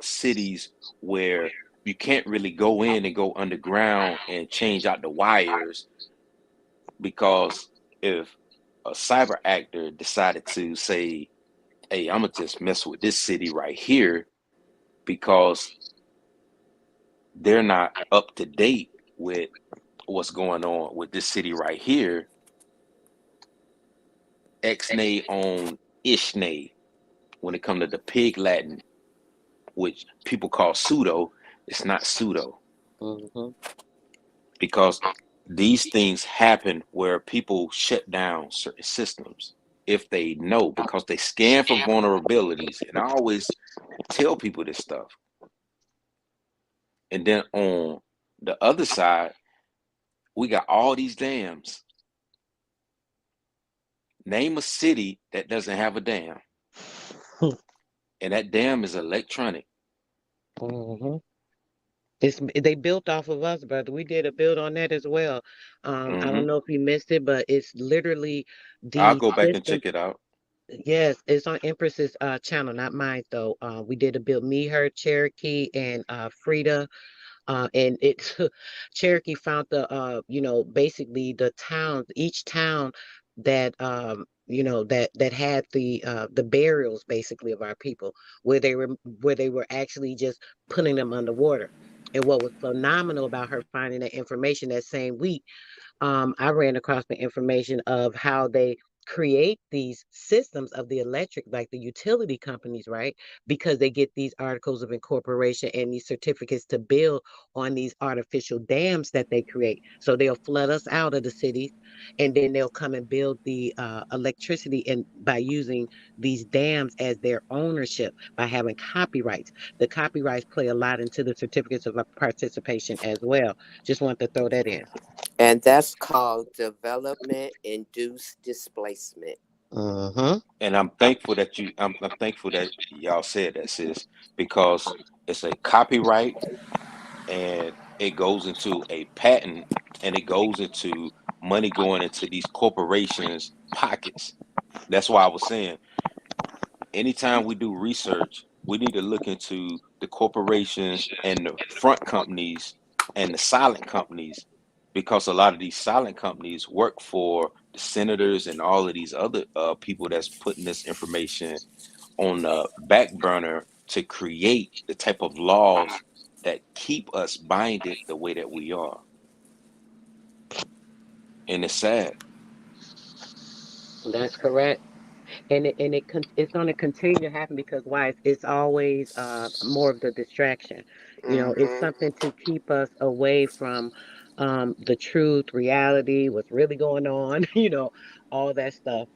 cities where you can't really go in and go underground and change out the wires because if a cyber actor decided to say, hey, I'm gonna just mess with this city right here because they're not up to date with what's going on with this city right here, X-nay on Ishnay when it comes to the pig Latin, which people call pseudo, it's not pseudo Mm-hmm. because these things happen where people shut down certain systems if they know because they scan for vulnerabilities. And I always tell people this stuff. And then on the other side, we got all these dams. Name a city that doesn't have a dam, and that dam is electronic. Mm-hmm. It's they built off of us, brother. We did a build on that as well. I Hmm. don't know if you missed it, but it's literally I'll the go back and system. check it out. Yes, it's on Empress's channel, not mine though. We did a build, me, her, Cherokee, and Frida. And it Cherokee found basically the towns, each town that that had the burials basically of our people, where they were actually just putting them underwater. And what was phenomenal about her finding that information that same week, I ran across the information of how they create these systems of the electric, like the utility companies, right? Because they get these articles of incorporation and these certificates to build on these artificial dams that they create. So they'll flood us out of the cities, and then they'll come and build the electricity and by using these dams as their ownership by having copyrights. The copyrights play a lot into the certificates of participation as well. Just want to throw that in. And that's called development induced displacement. Mm-hmm. And I'm thankful that y'all said that, sis, because it's a copyright and it goes into a patent and it goes into money going into these corporations' pockets. That's why I was saying anytime we do research, we need to look into the corporations and the front companies and the silent companies because a lot of these silent companies work for the senators and all of these other people that's putting this information on the back burner to create the type of laws that keep us binded the way that we are. And it's sad. That's correct. It's going to continue to happen because why? It's always more of the distraction. It's Hmm. something to keep us away from the truth, reality, what's really going on. All that stuff.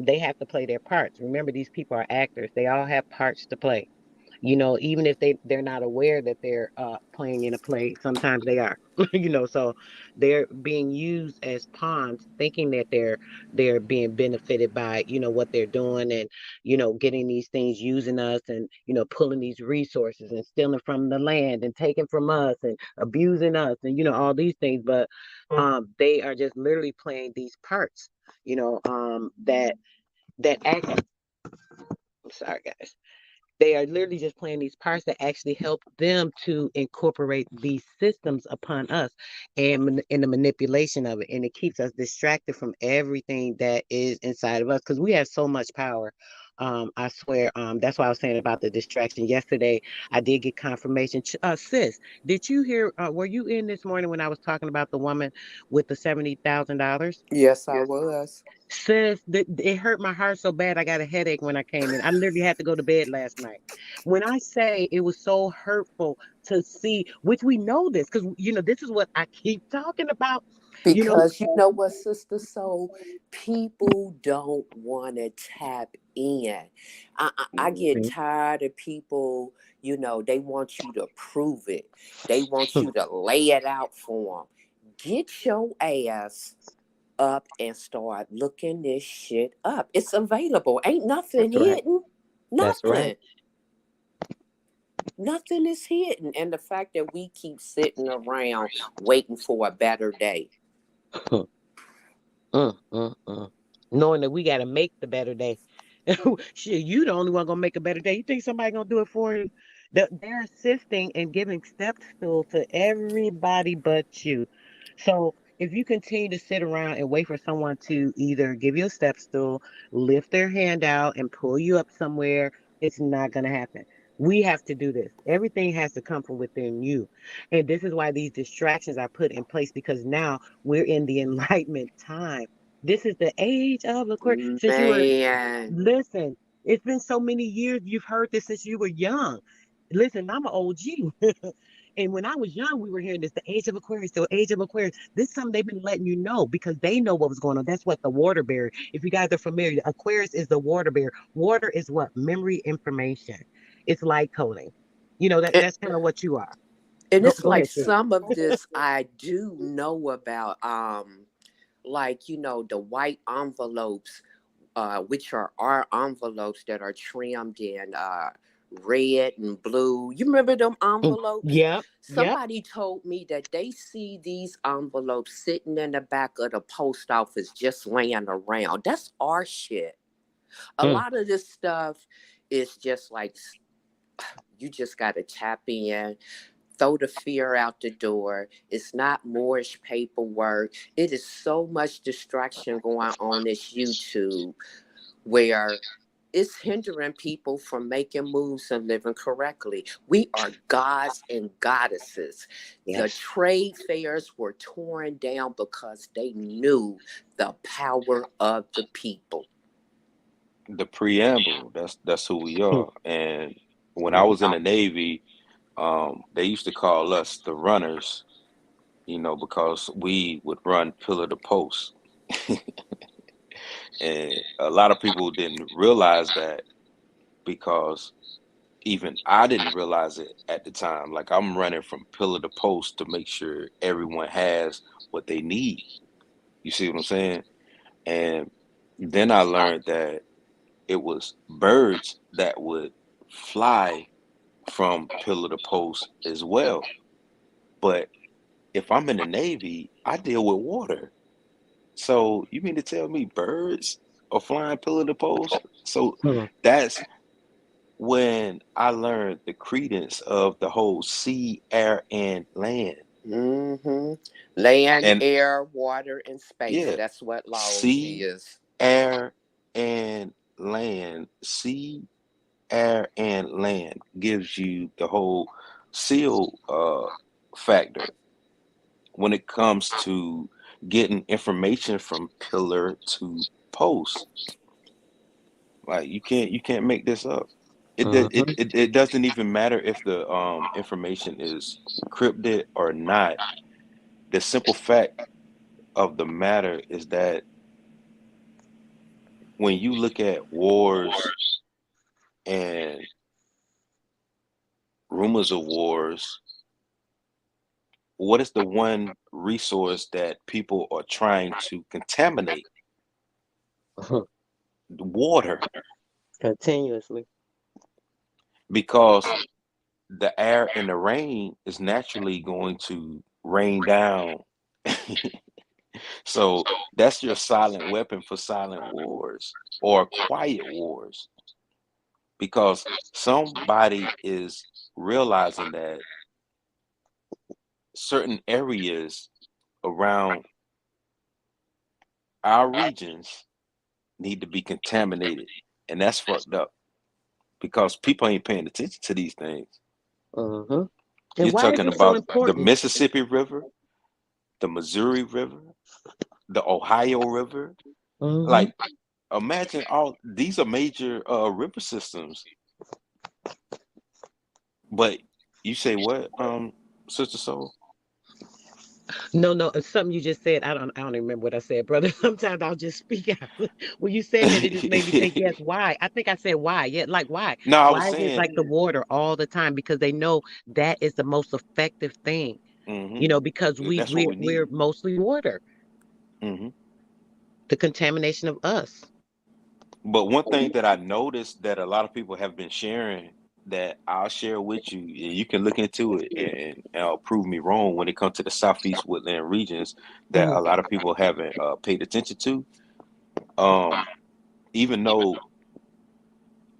They have to play their parts. Remember, these people are actors. They all have parts to play. Even if they're not aware that they're playing in a play, sometimes they are. So they're being used as pawns, thinking that they're being benefited by what they're doing, and getting these things, using us, and pulling these resources and stealing from the land and taking from us and abusing us, and all these things. But they are just literally playing these parts, that act. I'm sorry, guys. They are literally just playing these parts that actually help them to incorporate these systems upon us, and in the manipulation of it, and it keeps us distracted from everything that is inside of us because we have so much power. I swear. That's why I was saying about the distraction yesterday. I did get confirmation. Sis, did you hear? Were you in this morning when I was talking about the woman with the $70,000? Yes, I was. Sis, it hurt my heart so bad I got a headache when I came in. I literally had to go to bed last night. When I say it was so hurtful to see, which we know this, because this is what I keep talking about. You know, Because you know what, Sister Soul, people don't want to tap in. I get Mhm. tired of people, they want you to prove it. They want you to lay it out for them. Get your ass up and start looking this shit up. It's available. Ain't nothing That's right. hidden. That's right. Nothing. Nothing is hidden. And the fact that we keep sitting around waiting for a better day. Mm. Knowing that we got to make the better day. Shit, you the only one gonna make a better day. You think somebody gonna do it for you? They're assisting and giving step stool to everybody but you. So if you continue to sit around and wait for someone to either give you a step stool, lift their hand out, and pull you up somewhere, it's not gonna happen. We have to do this. Everything has to come from within you. And this is why these distractions are put in place because now we're in the enlightenment time. This is the age of Aquarius. Since you were, Man. listen, it's been so many years. You've heard this since you were young. Listen, I'm an OG. And when I was young, we were hearing this, the age of Aquarius, the age of Aquarius. This is something they've been letting you know because they know what was going on. That's what the water bear. If you guys are familiar, Aquarius is the water bear. Water is what? Memory information. It's light coding. You know, that's kind of what you are. And Go, it's go like ahead, sis. some of this I do know about, like, the white envelopes, which are our envelopes that are trimmed in red and blue. You remember them Mm, envelopes? yep, yep. Somebody told me that they see these envelopes sitting in the back of the post office just laying around. That's our shit. A Mm, lot of this stuff is just like you just got to tap in, throw the fear out the door. It's not Moorish paperwork. It is so much distraction going on this YouTube where it's hindering people from making moves and living correctly. We are gods and goddesses. The yes. trade fairs were torn down because they knew the power of the people. The preamble, that's who we Mm, are. And when I mm, was in the Navy, they used to call us the runners, because we would run pillar to post. And a lot of people didn't realize that because even I didn't realize it at the time. Like I'm running from pillar to post to make sure everyone has what they need. You see what I'm saying? And then I learned that it was birds that would fly from pillar to post as well. But if I'm in the Navy, I deal with water. So you mean to tell me birds are flying pillar to post? So mm. that's when I learned the credence of the whole sea, air, and land. Hmm. Land, And air, water, and space. yeah, That's what laws sea, is. air, and land. Sea, air, and land gives you the whole seal factor when it comes to getting information from pillar to post. Like you can't make this up. Mhm. It doesn't even matter if the information is cryptid or not. The simple fact of the matter is that when you look at wars and rumors of wars, what is the one resource that people are trying to contaminate? The water, Continuously. because the air and the rain is naturally going to rain down. So that's your silent weapon for silent wars or quiet wars, because somebody is realizing that certain areas around our regions need to be contaminated. And that's fucked up because people ain't paying attention to these things. Mhm. You're And why is talking it so about the important? Mississippi River, the Missouri River, the Ohio River. Mhm. Like, imagine all these are major river systems. But you say what, Sister Soul? No, no, it's something you just said. I don't even remember what I said, brother. Sometimes I'll just speak out. When you said that, it just made me think, yes, why? I think I said why. Yeah, like why? No, I was Why is it saying, like the water all the time? Because they know that is the most effective thing. hmm Because we that's what we're we we're need. mostly water. hmm The contamination of us. But one thing that I noticed that a lot of people have been sharing, that I'll share with you, and you can look into it and prove me wrong when it comes to the southeast woodland regions that Mm, a lot of people haven't paid attention to. Um, Even though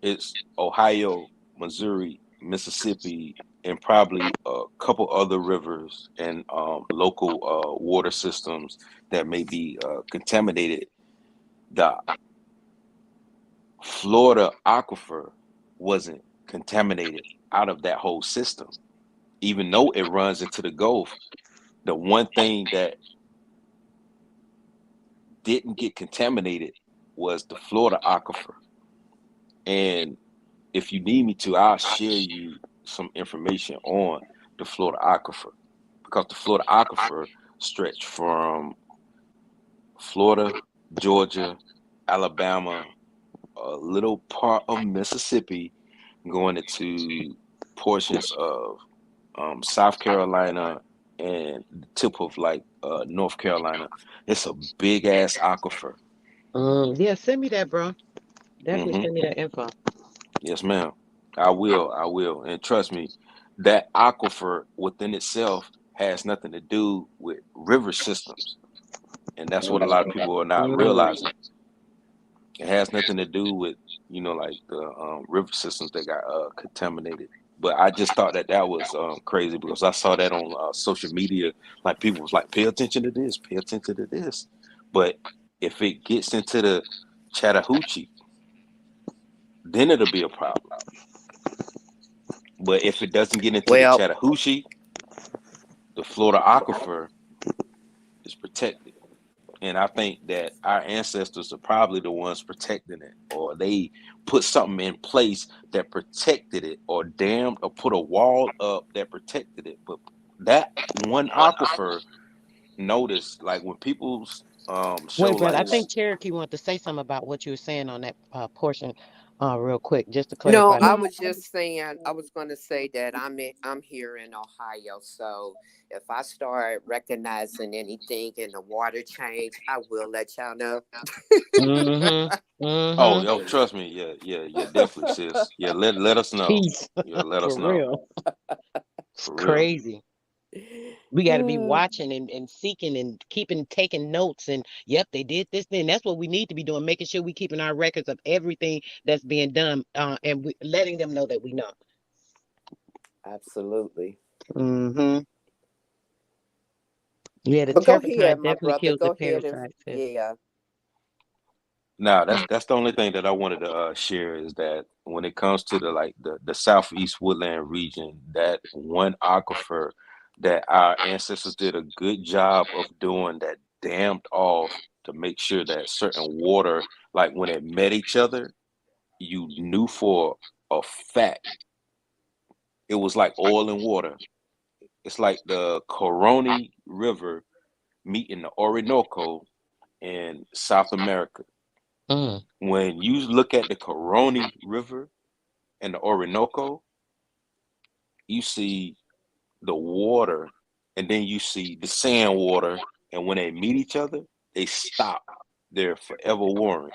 it's Ohio, Missouri, Mississippi, and probably a couple other rivers and local water systems that may be contaminated, the Florida aquifer wasn't contaminated out of that whole system. Even though it runs into the Gulf, the one thing that didn't get contaminated was the Florida aquifer. And if you need me to, I'll share you some information on the Florida aquifer because the Florida aquifer stretched from Florida, Georgia, Alabama, a little part of Mississippi, going into portions of South Carolina and the tip of like North Carolina. It's a big ass aquifer. yeah, send me that, bro. Definitely Hmm. send me that info. Yes, ma'am. I will. I will. And trust me, that aquifer within itself has nothing to do with river systems. And that's what a lot of people are not Mm. realizing. It has nothing to do with, like the river systems that got contaminated. But I just thought that that was crazy because I saw that on social media. Like people was like, pay attention to this, pay attention to this. But if it gets into the Chattahoochee, then it'll be a problem. But if it doesn't get into the Well, Chattahoochee, the Florida aquifer is protected. And I think that our ancestors are probably the ones protecting it, or they put something in place that protected it, or dammed or put a wall up that protected it. But that one aquifer, notice, like when people show Wait, brother, like, I think Cherokee wanted to say something about what you were saying on that portion, real quick, just to no, clarify. I was just saying, I was going to say that I'm here in Ohio, so if I start recognizing anything in the water change, I will let y'all know. Mm-hmm. oh, Mm-hmm. oh, trust me, yeah, yeah, yeah, definitely, sis, yeah, let us know, Peace. yeah, let For us know, real. It's for real. crazy. We got to be watching and seeking and keeping taking notes and yep, they did this thing. That's what we need to be doing, making sure we keeping our records of everything that's being done, and we letting them know that we know. Absolutely. Mm-hmm. Yeah, the But go turpentine ahead, my definitely brother. kills the Go ahead and parasites. yeah. Nah, that's the only thing that I wanted to share is that when it comes to the southeast woodland region, that one aquifer that our ancestors did a good job of doing, that dammed off to make sure that certain water, like when it met each other, you knew for a fact it was like oil and water. It's like the Coroni River meeting the Orinoco in South America. Mm. When you look at the Coroni River and the Orinoco, you see the water and then you see the sand water. And when they meet each other, they stop. They're forever warring.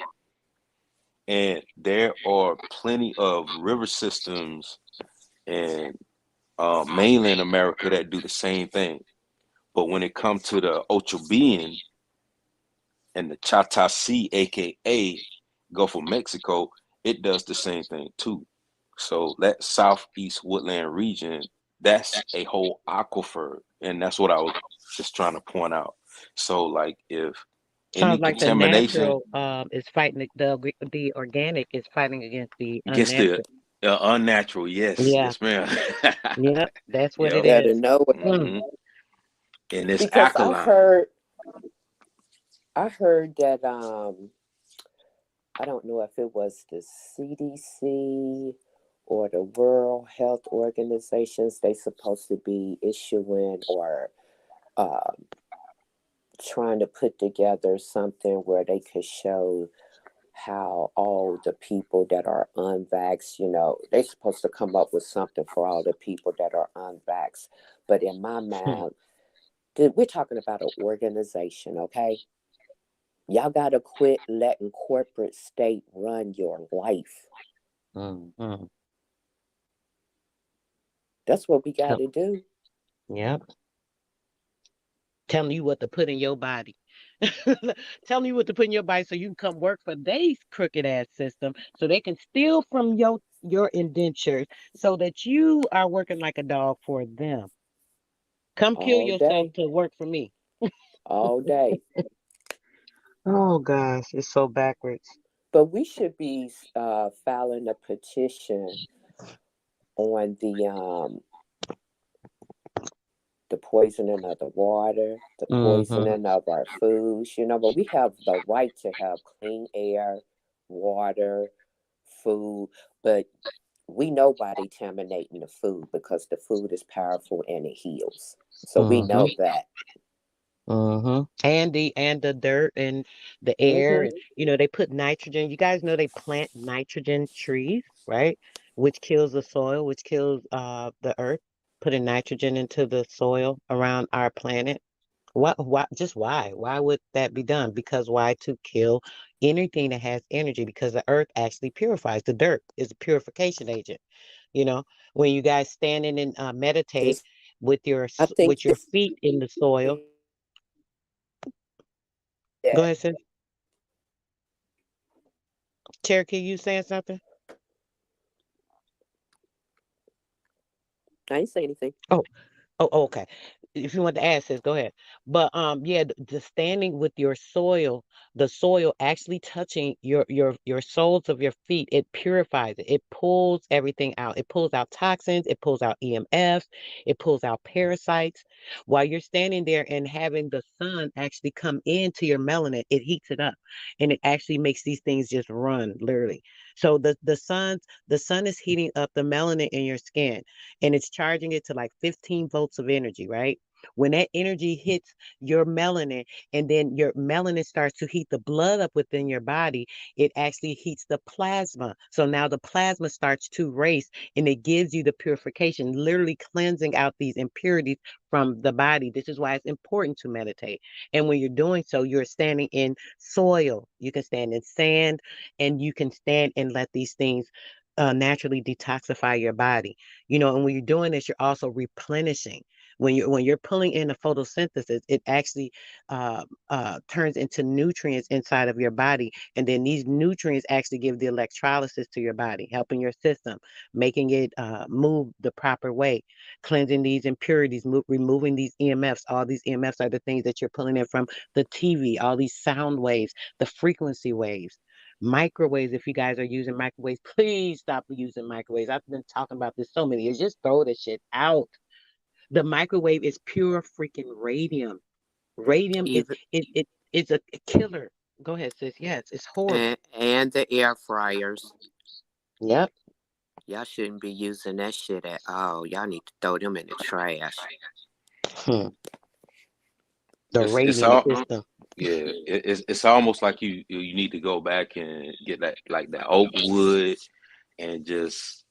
And there are plenty of river systems in mainland America that do the same thing. But when it comes to the Ochobean and the Chata Sea, aka Gulf of Mexico, it does the same thing too. So that southeast woodland region, that's a whole aquifer, and that's what I was just trying to point out. So like if any Sounds like the contamination natural is fighting the organic is fighting against the gets the unnatural. unnatural, yes, Yeah. yes, ma'am. Yep. That's what You it Yep. better is. know it. Mm. Hmm. And it's Because alkaline. I heard that I don't know if it was the CDC or the World Health Organizations, they supposed to be issuing or uh, trying to put together something where they could show how all the people that are unvaxxed, they're supposed to come up with something for all the people that are unvaxxed. But in my mind, we're talking about an organization, okay? Y'all got to quit letting corporate state run your life. Mm. Mm. That's what we got Tell, to do. yep. Telling you what to put in your body. Telling you what to put in your body so you can come work for they crooked ass system so they can steal from your indentures so that you are working like a dog for them. Come kill All yourself day, to work for me. all day. Oh gosh, it's so backwards. But we should be filing a petition on the poisoning of the water, the Mm-hmm. poisoning of our foods, but we have the right to have clean air, water, food, but we know by contaminating the food because the food is powerful and it heals. So we Mm-hmm. know that. Mm-hmm. And the dirt and the air Mm-hmm. and they put nitrogen. You guys know they plant nitrogen trees, right? Which kills the soil, which kills the earth, putting nitrogen into the soil around our planet. Why? Why would that be done? Because why? To kill anything that has energy, because the earth actually purifies. The dirt is a purification agent. You know, when you guys standing and meditate It's, with I think with your feet in the soil. Go that ahead, sis. Cherokee, you saying something? I ain't say anything. Oh, oh, okay. If you want to ask this, go ahead. But yeah, the standing with your soil, the soil actually touching your soles of your feet, it purifies it. It pulls everything out. It pulls out toxins. It pulls out EMFs. It pulls out parasites. While you're standing there and having the sun actually come into your melanin, it heats it up, and it actually makes these things just run literally. So the sun is heating up the melanin in your skin, and it's charging it to like 15 volts of energy, right? When that energy hits your melanin and then your melanin starts to heat the blood up within your body, it actually heats the plasma. So now the plasma starts to race and it gives you the purification, literally cleansing out these impurities from the body. This is why it's important to meditate. And when you're doing so, you're standing in soil. You can stand in sand and you can stand and let these things naturally detoxify your body. And when you're doing this, you're also replenishing. When you're pulling in the photosynthesis, it actually turns into nutrients inside of your body, and then these nutrients actually give the electrolysis to your body, helping your system, making it move the proper way, cleansing these impurities, removing these EMFs. All these EMFs are the things that you're pulling in from the TV, all these sound waves, the frequency waves. Microwaves, if you guys are using microwaves, please stop using microwaves. I've been talking about this so many years. Just throw the shit out. The microwave is pure freaking radium. Radium is Even it's a killer. Go ahead, sis. Yes, it's horrible. and the air fryers. Yep. Y'all shouldn't be using that shit at all. Y'all need to throw them in the trash. Hmm. The It's radium all system. yeah. It's almost like you need to go back and get that like that oak wood and just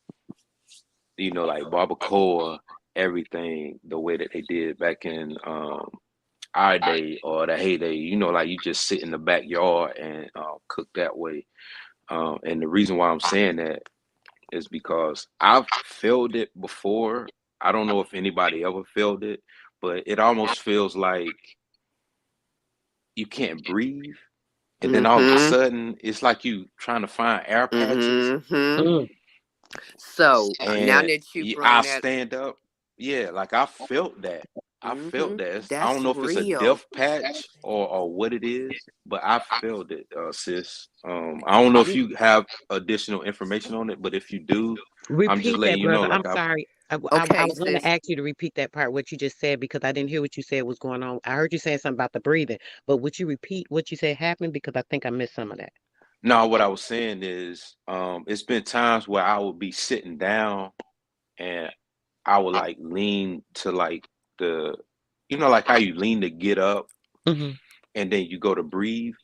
like barbacoa everything the way that they did back in our day or the heyday. Like you just sit in the backyard and cook that way. And the reason why I'm saying that is because I've felt it before. I don't know if anybody ever felt it, but it almost feels like you can't breathe. And then all of a Mm-hmm. sudden, it's like you trying to find air patches. Mm-hmm. Mm, So now And that you I bring that, stand up. Yeah, like I felt that. I felt mm-hmm, that. I that's don't know if it's a real. death patch or what it is, but I felt it, sis. I don't know if you you have additional information on it, but if you do, I'm just repeat letting that, you know. brother. I'm Like I've sorry. I Okay, was going to sis. ask you to repeat that part, what you just said, because I didn't hear what you said was going on. I heard you saying something about the breathing, but would you repeat what you said happened? Because I think I missed some of that. no. What I was saying is, it's been times where I would be sitting down and I would like lean to like the, like how you lean to get up Hmm. and then you go to breathe.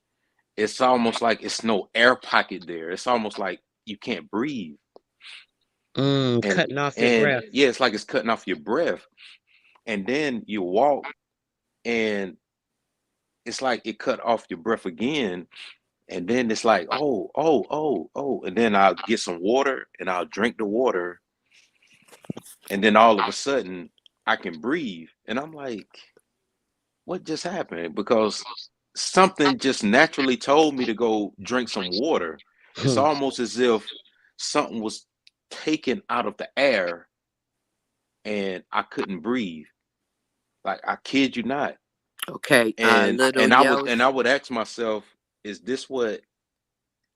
It's almost like it's no air pocket there. It's almost like you can't breathe. And Cutting off your and breath. yeah, it's like it's cutting off your breath. And then you walk and it's like it cut off your breath again. And then it's like, oh, oh, oh, oh. And then I'll get some water and I'll drink the water. and then all of a sudden I can breathe, and I'm like, what just happened? Because something just naturally told me to go drink some water. It's almost as if something was taken out of the air and I couldn't breathe. Like, I kid you not. Okay, And little and I would Yosh, and I would ask myself, is this what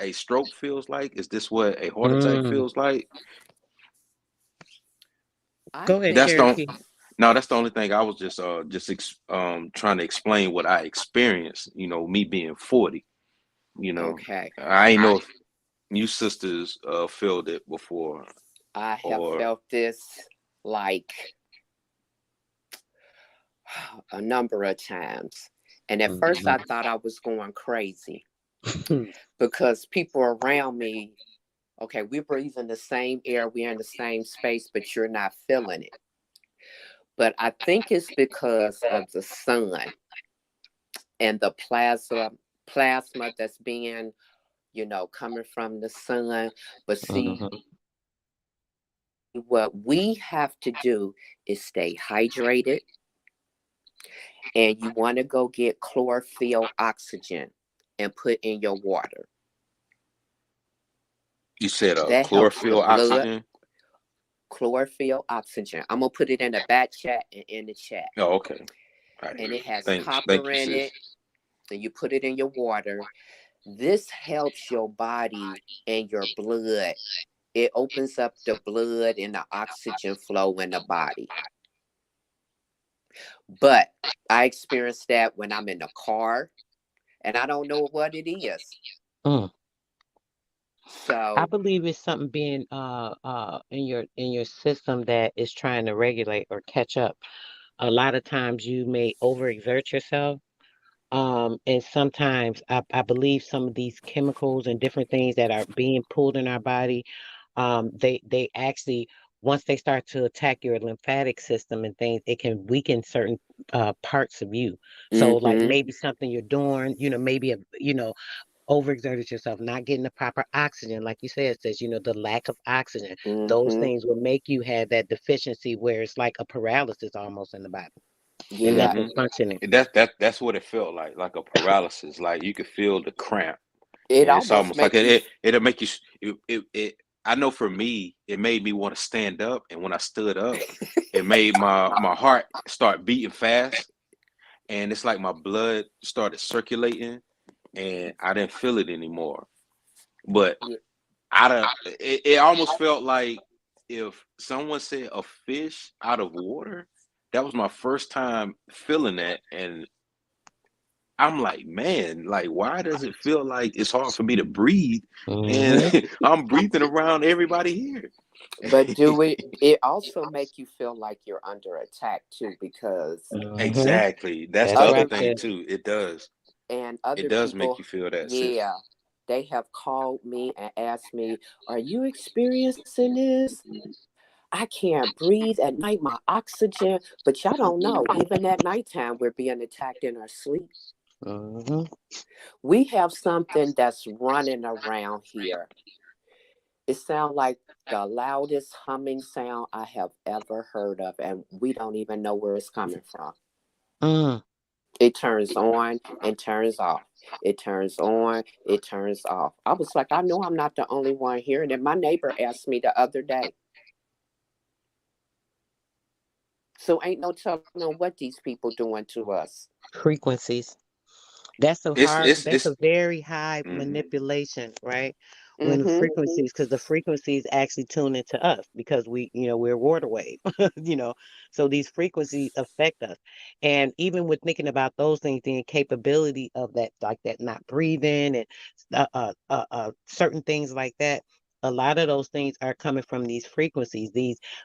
a stroke feels like? Is this what a heart attack Mm. feels like? I Go ahead, think That's the Cherokee. No, that's the only thing. I was trying to explain what I experienced. Me being 40. okay. I ain't know if you sisters felt it before I have or. felt this like a number of times. And at first I Mhm. thought I was going crazy because people around me, okay, we're breathing the same air, we're in the same space, but you're not feeling it. But I think it's because of the sun and the plasma that's being, coming from the sun. But see, Mhm. what we have to do is stay hydrated, and you want to go get chlorophyll oxygen and put in your water. You said That helps the chlorophyll blood. oxygen. Chlorophyll oxygen. I'm gonna put it in the back chat and in the chat. Oh, okay. All right. And it has Thank copper you, in sis. it, and you put it in your water. This helps your body and your blood. It opens up the blood and the oxygen flow in the body. But I experience that when I'm in the car and I don't know what it is. Mm. I So, believe it's something being in your system that is trying to regulate or catch up. A lot of times you may overexert yourself. And sometimes I believe some of these chemicals and different things that are being pulled in our body, they actually, once they start to attack your lymphatic system and things, it can weaken certain parts of you. So like mm-hmm, maybe something you're doing, maybe overexerted yourself, not getting the proper oxygen, like you said, says, the lack of oxygen. Those mm-hmm, things will make you have that deficiency where it's like a paralysis almost in the body and yeah, nothing Hmm. functioning. That's what it felt like a paralysis. Like you could feel the cramp, it and it's almost almost like make you. it'll make you. I know for me, it made me want to stand up, and when I stood up, it made my heart start beating fast, and it's like my blood started circulating, and I didn't feel it anymore. But Yeah, it almost felt like if someone said a fish out of water. That was my first time feeling that, and I'm like, man, like, why does it feel like it's hard for me to breathe? And Hmm. I'm breathing around everybody here. but do it also make you feel like you're under attack too, because Hmm. Exactly. That's the That's other right other thing there. too. It does. and It other does make people, you feel that, sis. yeah, they have called me and asked me, are you experiencing this? I can't breathe at night, my oxygen. But y'all don't know, even at nighttime we're being attacked in our sleep. Hmm. We have something that's running around here. It sounds like the loudest humming sound I have ever heard of, and we don't even know where it's coming from. Mm. It turns on and turns off. It turns on, it turns off. I was like, I know I'm not the only one hearing it. My neighbor asked me the other day. So ain't no telling what these people doing to us. Frequencies. That's It's a very high mhm. manipulation, right? When the Mm-hmm. frequencies, because the frequencies actually tune into us because we're water wave, so these frequencies affect us. And even with thinking about those things, the incapability of that, like that, not breathing and certain things like that. A lot of those things are coming from these frequencies.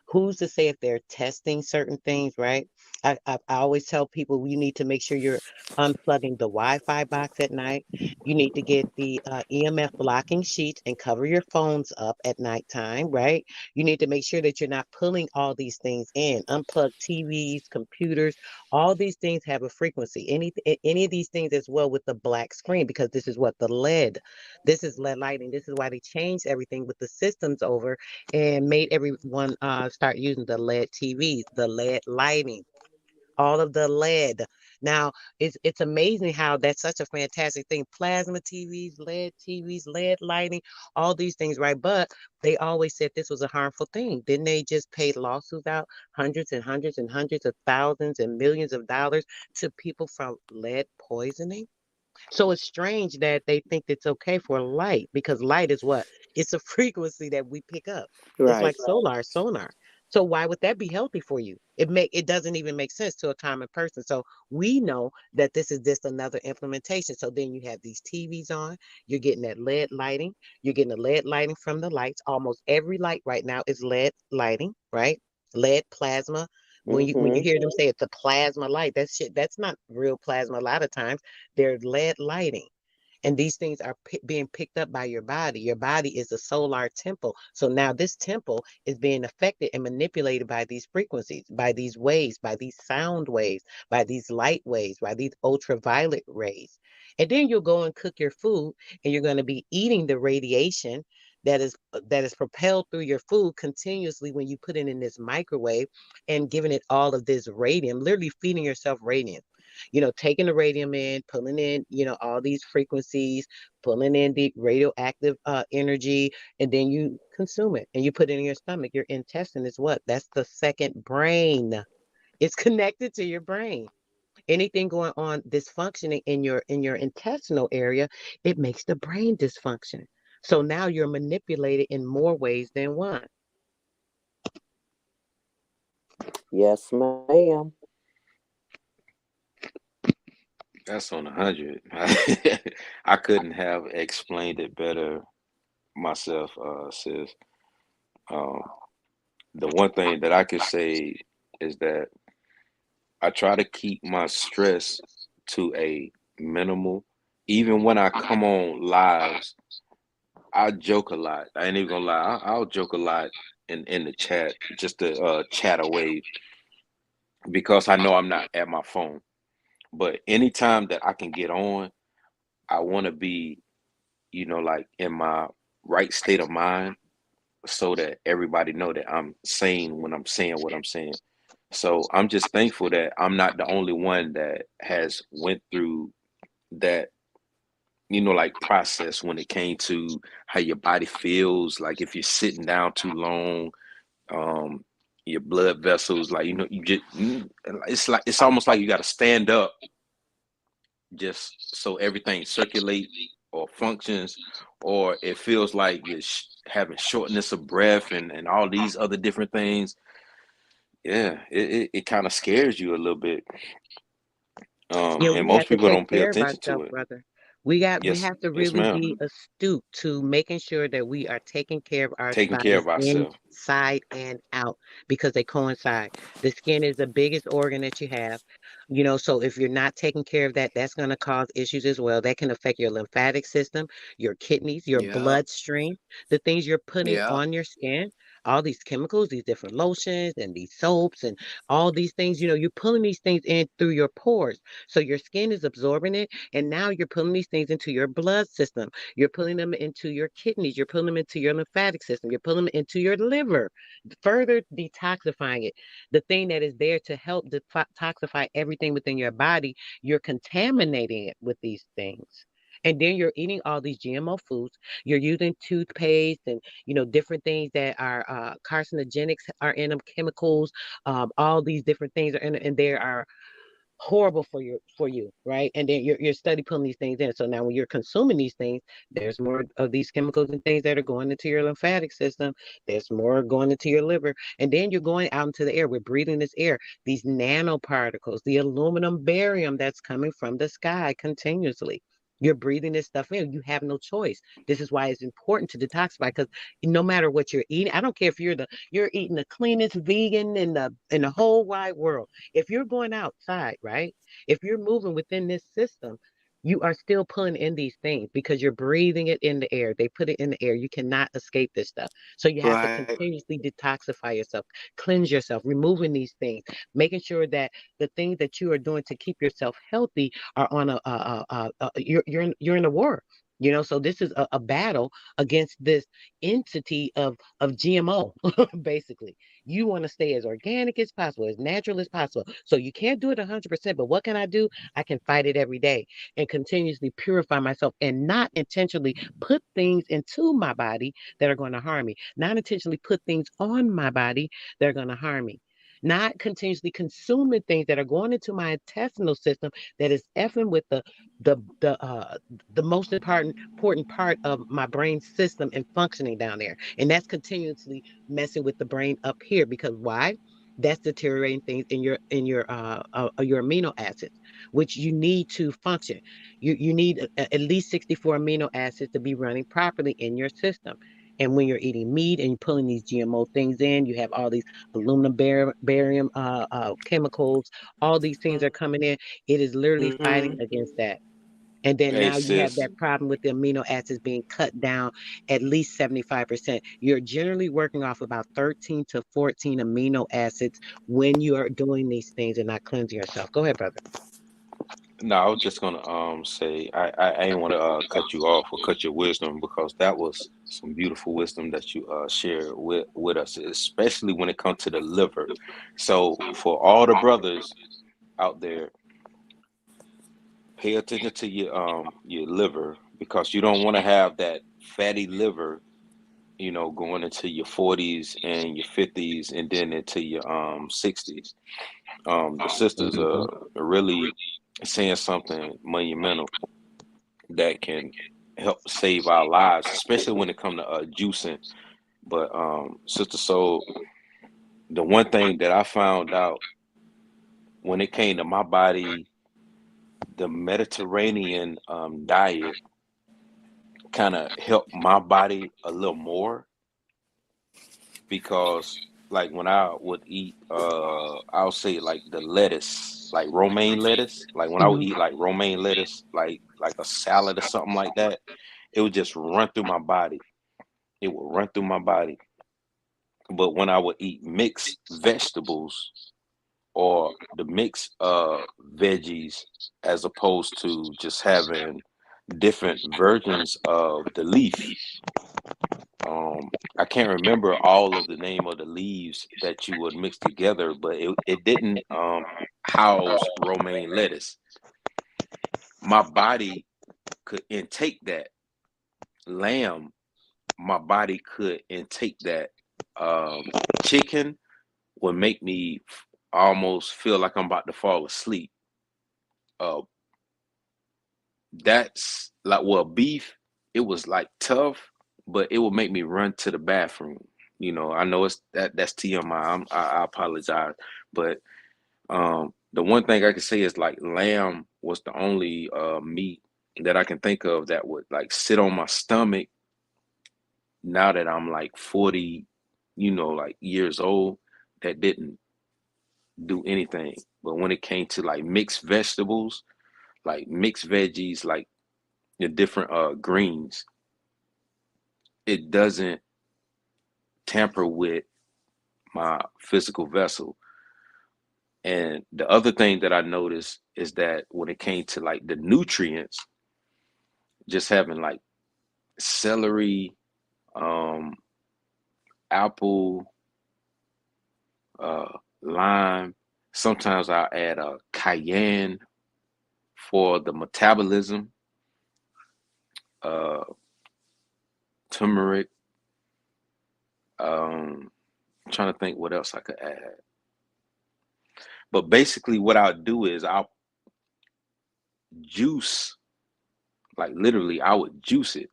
Who's to say if they're testing certain things, right? I always tell people you need to make sure you're unplugging the Wi-Fi box at night. You need to get the EMF blocking sheets and cover your phones up at nighttime, right? You need to make sure that you're not pulling all these things in. Unplug TVs, computers, all these things have a frequency. Any of these things as well with the black screen, because this is what the LED, this is LED lighting. This is why they changed everything with the systems over and made everyone start using the LED TVs, the LED lighting, all of the lead. Now, it's amazing how that's such a fantastic thing. Plasma TVs, LED TVs, LED lighting, all these things, right? But they always said this was a harmful thing. Didn't they just pay lawsuits out hundreds and hundreds and hundreds of thousands and millions of dollars to people from lead poisoning? So it's strange that they think it's okay for light because light is what? It's a frequency that we pick up. It's Right. like sonar. So why would that be healthy for you? It doesn't even make sense to a common person. So we know that this is just another implementation. So then you have these TVs on, you're getting that LED lighting, you're getting the LED lighting from the lights. Almost every light right now is LED lighting, right? LED plasma. When you Mm-hmm. hear them say it's a plasma light, that's not real plasma a lot of times. They're LED lighting. And these things are being picked up by your body. Your body is a solar temple. So now this temple is being affected and manipulated by these frequencies, by these waves, by these sound waves, by these light waves, by these ultraviolet rays. And then you'll go and cook your food and you're going to be eating the radiation that is propelled through your food continuously when you put it in this microwave and giving it all of this radium, literally feeding yourself radium, taking the radium in, pulling in, all these frequencies, pulling in the radioactive energy, and then you consume it and you put it in your stomach. Your intestine is what? That's the second brain. It's connected to your brain. Anything going on dysfunctioning in your intestinal area, it makes the brain dysfunction. So now you're manipulated in more ways than one. Yes, ma'am. That's on 100. I couldn't have explained it better myself, sis. Um, the one thing that I could say is that I try to keep my stress to a minimal. Even when I come on lives, I joke a lot. I ain't even gonna lie. I'll joke a lot in the chat just to chat away because I know I'm not at my phone. But anytime that I can get on, I want to be, like in my right state of mind so that everybody know that I'm sane when I'm saying what I'm saying. So I'm just thankful that I'm not the only one that has went through that, like process when it came to how your body feels, like if you're sitting down too long, um, your blood vessels, like you just it's almost like you got to stand up just so everything circulate or functions, or it feels like you're having shortness of breath and all these other different things. Yeah, it kind of scares you a little bit, and We have most to people take don't pay care of attention to ourselves, it. brother. We Yes, have to yes, really ma'am. be astute to making sure that we are taking care of our Taking care bodies of ourselves. inside and out because they coincide. The skin is the biggest organ that you have. So if you're not taking care of that, that's going to cause issues as well. That can affect your lymphatic system, your kidneys, your Yep. bloodstream, the things you're putting Yep. on your skin, all these chemicals, these different lotions and these soaps and all these things, you're pulling these things in through your pores. So your skin is absorbing it, and now you're pulling these things into your blood system. You're pulling them into your kidneys. You're pulling them into your lymphatic system. You're pulling them into your liver, further detoxifying it. The thing that is there to help detoxify everything within your body, you're contaminating it with these things. And then you're eating all these GMO foods. You're using toothpaste and different things that are carcinogenics are in them, chemicals. All these different things are in, and there are horrible for you, right? And then you're study putting these things in. So now when you're consuming these things, there's more of these chemicals and things that are going into your lymphatic system. There's more going into your liver, and then you're going out into the air. We're breathing this air, these nanoparticles, the aluminum barium that's coming from the sky continuously. You're breathing this stuff in. You have no choice. This is why it's important to detoxify because no matter what you're eating, I don't care if you're eating the cleanest vegan in the whole wide world. If you're going outside, right? If you're moving within this system, you are still pulling in these things because you're breathing it in the air. They put it in the air. You cannot escape this stuff. So you have to Right. continuously detoxify yourself, cleanse yourself, removing these things, making sure that the things that you are doing to keep yourself healthy are on you're in a war. So this is a battle against this entity of GMO, basically. You want to stay as organic as possible, as natural as possible. So you can't do it 100%, but what can I do? I can fight it every day and continuously purify myself and not intentionally put things into my body that are going to harm me, not intentionally put things on my body that are going to harm me. Not continuously consuming things that are going into my intestinal system that is effing with the the uh the most important part of my brain system and functioning down there. And that's continuously messing with the brain up here because why? That's deteriorating things in your amino acids, which you need to function. You need at least 64 amino acids to be running properly in your system. And when you're eating meat and you're pulling these GMO things in, you have all these aluminum, barium chemicals, all these things are coming in. It is literally fighting Mm-hmm. against that. And then Hey now you have sis, that problem with the amino acids being cut down at least 75%. You're generally working off about 13 to 14 amino acids when you are doing these things and not cleansing yourself. Go ahead, brother. no, I was just gonna say I ain't want to cut you off or cut your wisdom because that was some beautiful wisdom that you shared with us, especially when it comes to the liver. So for all the brothers out there, pay attention to your liver because you don't want to have that fatty liver, going into your 40s and your 50s and then into your 60s. The sisters Mhm. are really saying something monumental that can help save our lives, especially when it comes to juicing. But Sister Soul, the one thing that I found out when it came to my body, the Mediterranean diet kind of helped my body a little more because like when I would eat I'll say like the lettuce, like romaine lettuce, like when I would Mhm. eat like romaine lettuce, like a salad or something like that, it would just run through my body. It would run through my body. But when I would eat mixed vegetables or the mixed veggies as opposed to just having different versions of the leaf, I can't remember all of the name of the leaves that you would mix together, but it didn't house romaine lettuce. My body could intake that lamb. My body could intake that chicken would make me almost feel like I'm about to fall asleep. Uh, that's like, well, beef, it was like tough, but it would make me run to the bathroom. I know that's TMI. I apologize, but the one thing I can say is like lamb was the only meat that I can think of that would like sit on my stomach now that I'm like 40, like years old, that didn't do anything. But when it came to like mixed vegetables, like mixed veggies, like the different greens, it doesn't tamper with my physical vessel. And the other thing that I noticed is that when it came to like the nutrients, just having like celery, um, apple, lime. Sometimes I add a cayenne for the metabolism, uh, turmeric. Trying to think what else I could add. But basically, what I'll do is I'll juice, like literally, I would juice it.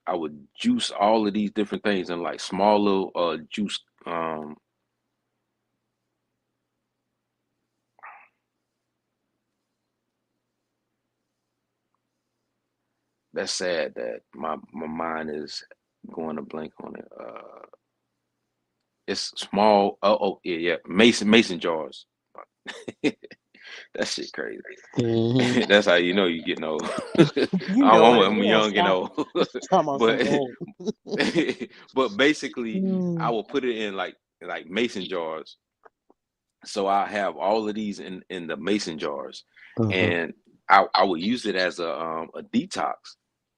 I would juice all of these different things in like small little juice. That's sad that my mind is going to blank on it. It's small. Oh yeah, yeah. Mason jars. That shit crazy. Mhm. That's how you know you getting old. You know it. I'm You don't young and stop. old, Talking about some but old. but basically, I Mm. will put it in like mason jars. So I have all of these in the mason jars, Mhm. and I will use it as a detox.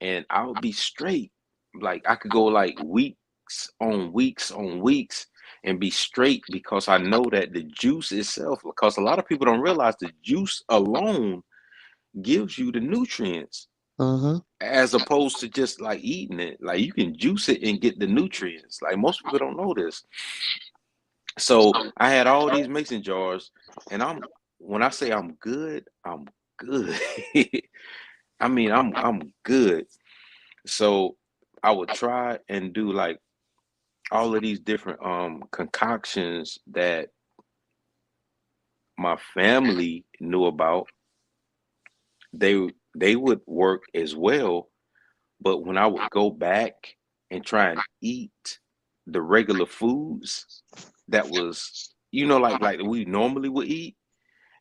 and I would be straight. Like I could go like weeks on weeks on weeks and be straight because I know that the juice itself, because a lot of people don't realize the juice alone gives you the nutrients Mm-hmm. as opposed to just like eating it. Like you can juice it and get the nutrients. Like most people don't know this. So I had all these mason jars, and when I say I'm good, I'm good. I mean, I'm good. So I would try and do like all of these different concoctions that my family knew about. They would work as well, but when I would go back and try and eat the regular foods that was, like we normally would eat,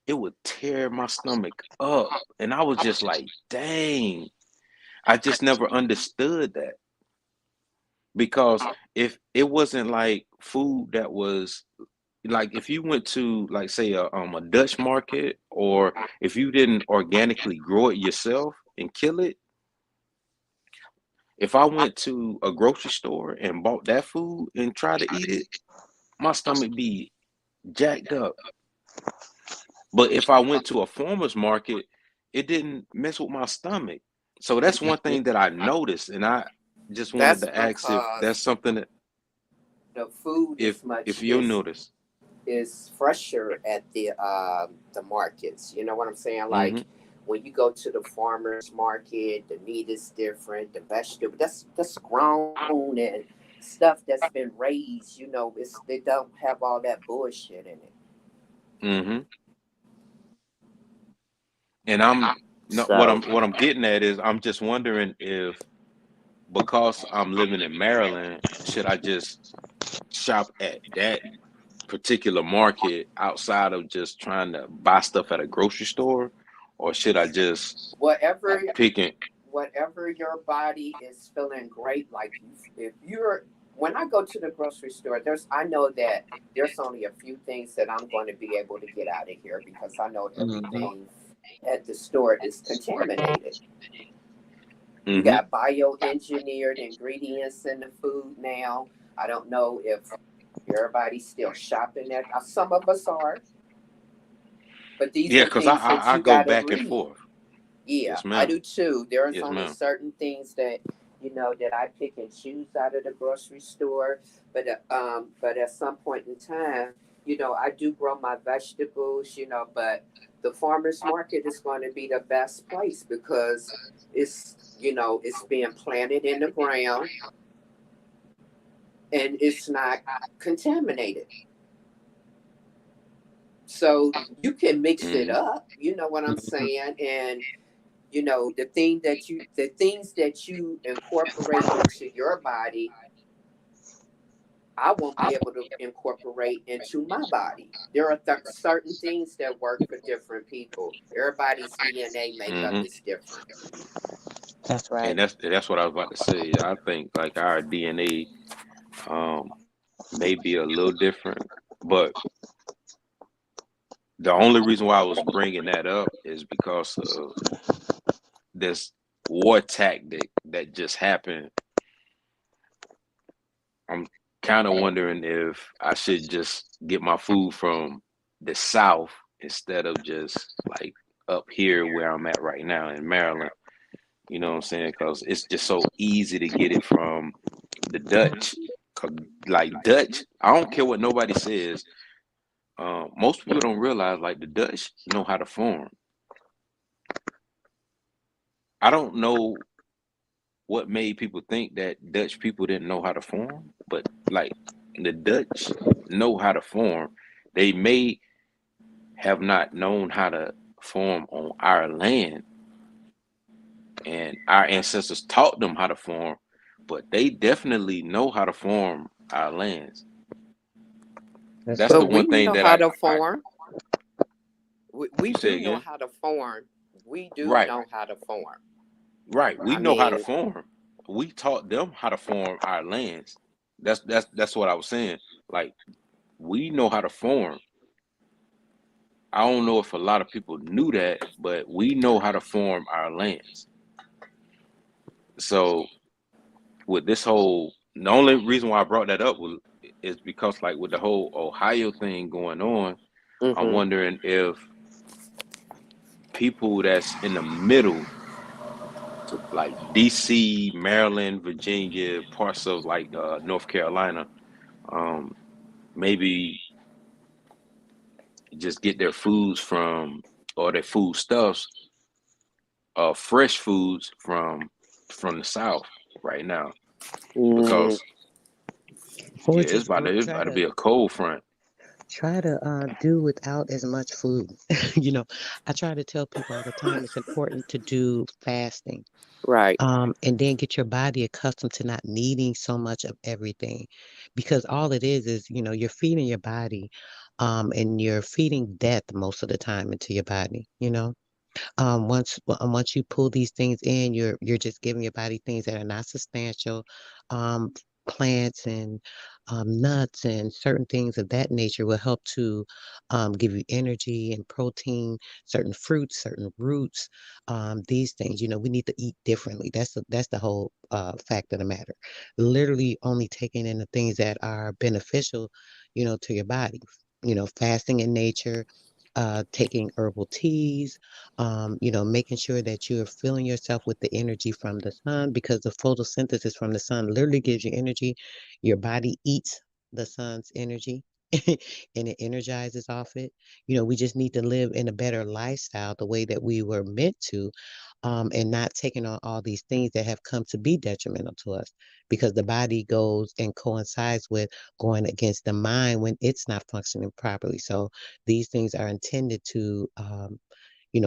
it would tear my stomach up. And I was just like, dang, I just never understood that. Because if it wasn't like food that was like, if you went to like say a Dutch market, or if you didn't organically grow it yourself and kill it, if I went to a grocery store and bought that food and tried to eat it, my stomach be jacked up. But if I went to a farmer's market, it didn't mess with my stomach. So that's one thing that I noticed, and I just wanted That's to ask if that's because something that the food if is much if you notice. is fresher at the markets. You know what I'm saying? Mm-hmm. Like when you go to the farmers market, the meat is different, the vegetable that's grown and stuff that's been raised. You know, they don't have all that bullshit in it. Mm-hmm. And I'm no, So what I'm getting at is I'm just wondering if, because I'm living in Maryland, should I just shop at that particular market outside of just trying to buy stuff at a grocery store, or should I just whatever pick it? whatever your body is feeling great, like if you're when I go to the grocery store, I know that there's only a few things that I'm going to be able to get out of here because I know Mm-hmm. everything at the store is contaminated. You Mm-hmm. got bioengineered ingredients in the food now. I don't know if everybody's still shopping at. Some of us are, but these Yeah, are because things that I you go got to back and read. forth. Yeah, Yes, I ma'am. do too. There's Yes, only ma'am. certain things that that I pick and choose out of the grocery store, but at some point in time, I do grow my vegetables, but the farmers market is going to be the best place because it's being planted in the ground and it's not contaminated. So you can mix it Mm-hmm. up, you know what I'm saying? And the things that you incorporate into your body, I won't be able to incorporate into my body. There are certain things that work for different people. Everybody's DNA makeup Mm-hmm. is different. That's And right. that's what I was about to say. I think like our DNA um may be a little different, but the only reason why I was bringing that up is because of this war tactic that just happened. I'm kind of wondering if I should just get my food from the South instead of just like up here where I'm at right now in Maryland. You know what I'm saying? Because it's just so easy to get it from the Dutch. 'Cause, like Dutch, I don't care what nobody says. Most people don't realize like the Dutch know how to farm. I don't know what made people think that Dutch people didn't know how to farm, but like the Dutch know how to farm. They may have not known how to farm on our land, and our ancestors taught them how to farm, but they definitely know how to farm our lands. That's That's the But right. one we thing know that how to I farm. We you say do know again? how to farm. We do Right, know how to farm. right. We I know how to mean, farm. We taught them how to farm our lands. That's what I was saying. Like we know how to farm. I don't know if a lot of people knew that, but we know how to farm our lands. So with this whole, the only reason why I brought that up was is because like with the whole Ohio thing going on, I'm Mm-hmm. wondering if people that's in the middle, like DC, Maryland, Virginia, parts of like North Carolina, um, maybe just get their foods from, or their foodstuffs, fresh foods from the South right now, Mm, because Or yeah, just it's about to be a cold front. try to do without as much food. You know, I try to tell people all the time it's important to do fasting. right. And then get your body accustomed to not needing so much of everything, because all it is, you're feeding your body, and you're feeding death most of the time into your body. Once you pull these things in, you're just giving your body things that are not substantial, um, plants and nuts and certain things of that nature will help to give you energy and protein. Certain fruits, certain roots, these things. We need to eat differently. That's the whole fact of the matter. Literally, only taking in the things that are beneficial, to your body. Fasting in nature. Taking herbal teas, making sure that you're filling yourself with the energy from the sun, because the photosynthesis from the sun literally gives you energy. Your body eats the sun's energy and it energizes off it. We just need to live in a better lifestyle the way that we were meant to, and not taking on all these things that have come to be detrimental to us, because the body goes and coincides with going against the mind when it's not functioning properly. So these things are intended to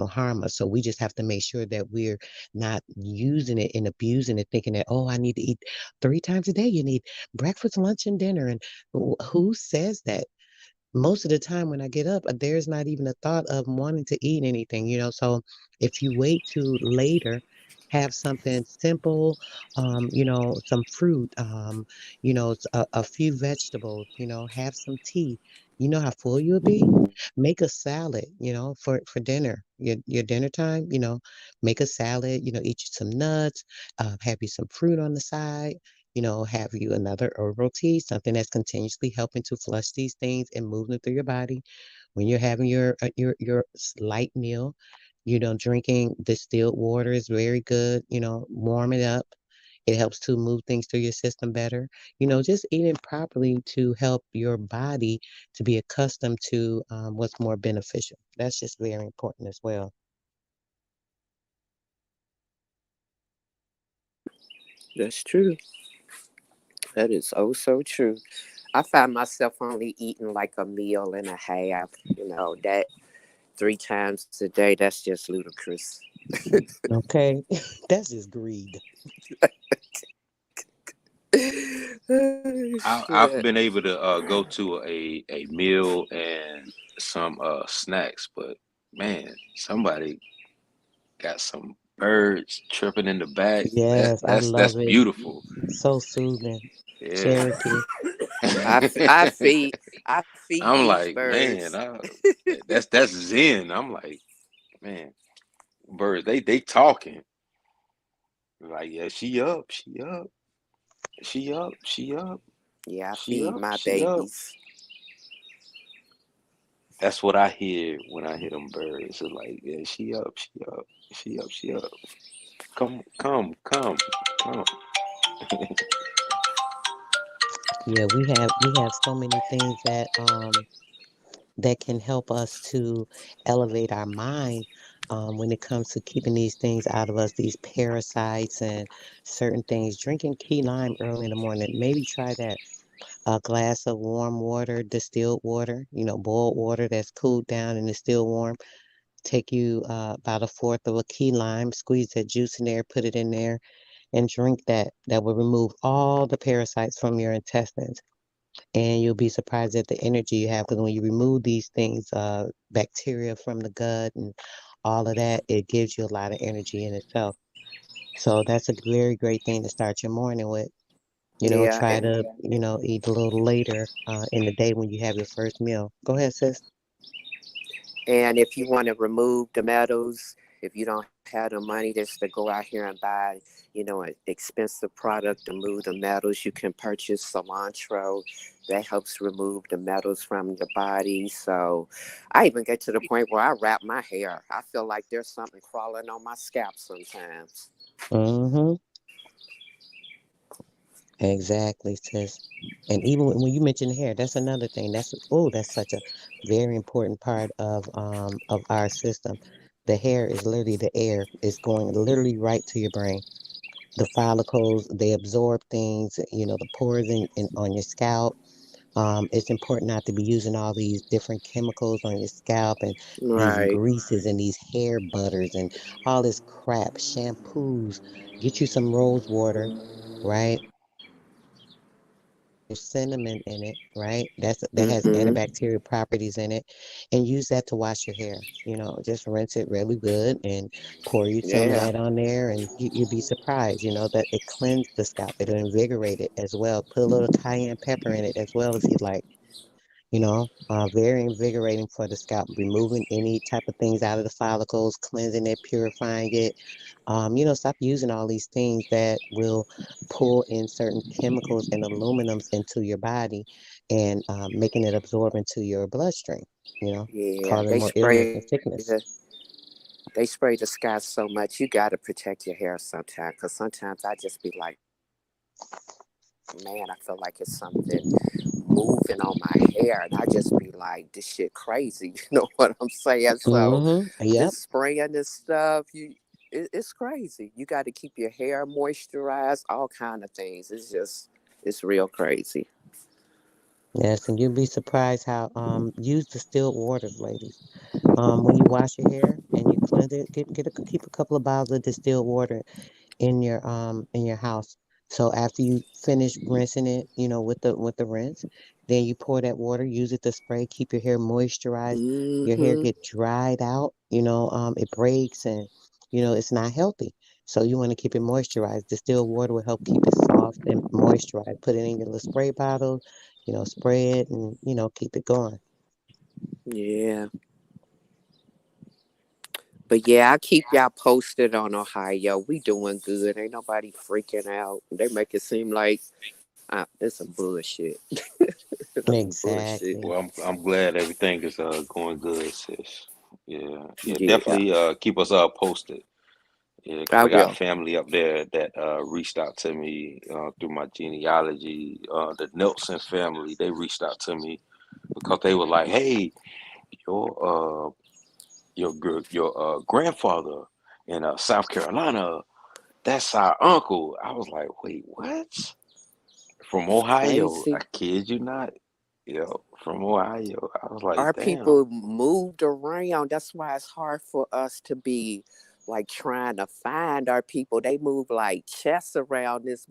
harm us. So we just have to make sure that we're not using it and abusing it, thinking that, oh, I need to eat 3 times a day. You need breakfast, lunch, and dinner. And who says that? Most of the time when I get up, there's not even a thought of wanting to eat anything. So if you wait to later, have something simple, some fruit, a few vegetables, have some tea. You know how full you'll be? Make a salad, for dinner, your dinner time, make a salad, eat you some nuts, have you some fruit on the side, have you another herbal tea, something that's continuously helping to flush these things and move them through your body. When you're having your light meal, drinking distilled water is very good. Warm it up. It helps to move things through your system better. Just eating properly to help your body to be accustomed to what's more beneficial. That's just very important as well. That's true. That is oh so true. I find myself only eating like a meal and a half. That 3 times a day. That's just ludicrous. Okay, that's just greed. Shit. I've been able to go to a meal and some snacks, but man, somebody got some birds chirping in the back. Yes, I That's love it. beautiful. So soothing. Yeah. Cherokee. I feed I'm these like, man, birds. that's zen. I'm like, man, birds, they talking. Like, yeah, she up, she up, she up, she up, Yeah, I she feed up, my she up. babies. That's what I hear when I hear them birds. It's like, yeah, she up, she up, she up, she up. Come, come, come, come. Yeah, we have so many things that can help us to elevate our mind, when it comes to keeping these things out of us, these parasites and certain things. Drinking key lime early in the morning, maybe try that. A glass of warm water, distilled water, boiled water that's cooled down and is still warm. Take you about a fourth of a key lime, squeeze that juice in there, put it in there, and drink that. That will remove all the parasites from your intestines. And you'll be surprised at the energy you have, because when you remove these things, bacteria from the gut and all of that, it gives you a lot of energy in itself. So that's a very great thing to start your morning with. Yeah, Try to, eat a little later in the day when you have your first meal. Go ahead, sis. and if you want to remove the metals, If you don't have the money just to go out here and buy, an expensive product to move the metals, you can purchase cilantro that helps remove the metals from your body. So I even get to the point where I wrap my hair. I feel like there's something crawling on my scalp sometimes. Mm-hmm. Exactly, sis. And even when you mention hair, that's another thing. That's such a very important part of our system. The hair is literally the air. It's going literally right to your brain. The follicles, they absorb things, the pores in on your scalp. It's important not to be using all these different chemicals on your scalp and these Right. greases and these hair butters and all this crap, shampoos. Get you some rose water, right? There's cinnamon in it, right? That has Mm-hmm. antibacterial properties in it, and use that to wash your hair. Just rinse it really good and pour you some of Yeah. that on there, and you'll be surprised. That it cleans the scalp, it'll invigorate it as well. Put a little cayenne pepper in it as well if you like. Very invigorating for the scalp, removing any type of things out of the follicles, cleansing it, purifying it. Stop using all these things that will pull in certain chemicals and aluminums into your body and making it absorb into your bloodstream, Yeah. causing more illness and sickness. They spray the sky so much. You got to protect your hair sometimes. Because sometimes I just be like, man, I feel like it's something moving on my hair. And I just be like, this shit crazy. You know what I'm saying? So Mm-hmm. Yep. this spraying this stuff, it's crazy. You got to keep your hair moisturized, all kind of things. It's real crazy. Yes, and you'll be surprised how use distilled waters, ladies. When you wash your hair and you cleanse it, keep a couple of bottles of distilled water in your house. So after you finish rinsing it, with the rinse, then you pour that water, use it to spray, keep your hair moisturized. Your hair Hmm. get dried out, it breaks and it's not healthy. So you want to keep it moisturized. Distilled water will help keep it soft and moisturized. Put it in your little spray bottle, spray it and keep it going. Yeah. But yeah, I keep y'all posted on Ohio. We doing good. Ain't nobody freaking out. They make it seem like it's some bullshit. That's some bullshit. Exactly. Well, I'm glad everything is going good, sis. Yeah, yeah, Yeah, definitely keep us posted. Yeah, because I I got will. family up there that reached out to me through my genealogy. The Nelson family, they reached out to me because they were like, "Hey, your your grandfather in South Carolina, that's our uncle." I was like, "Wait, what?" From Ohio? I Crazy. kid you not. Yeah, from Ohio. I was like, Our "Damn." people moved around. That's why it's hard for us to be like trying to find our people. They move like chess around this,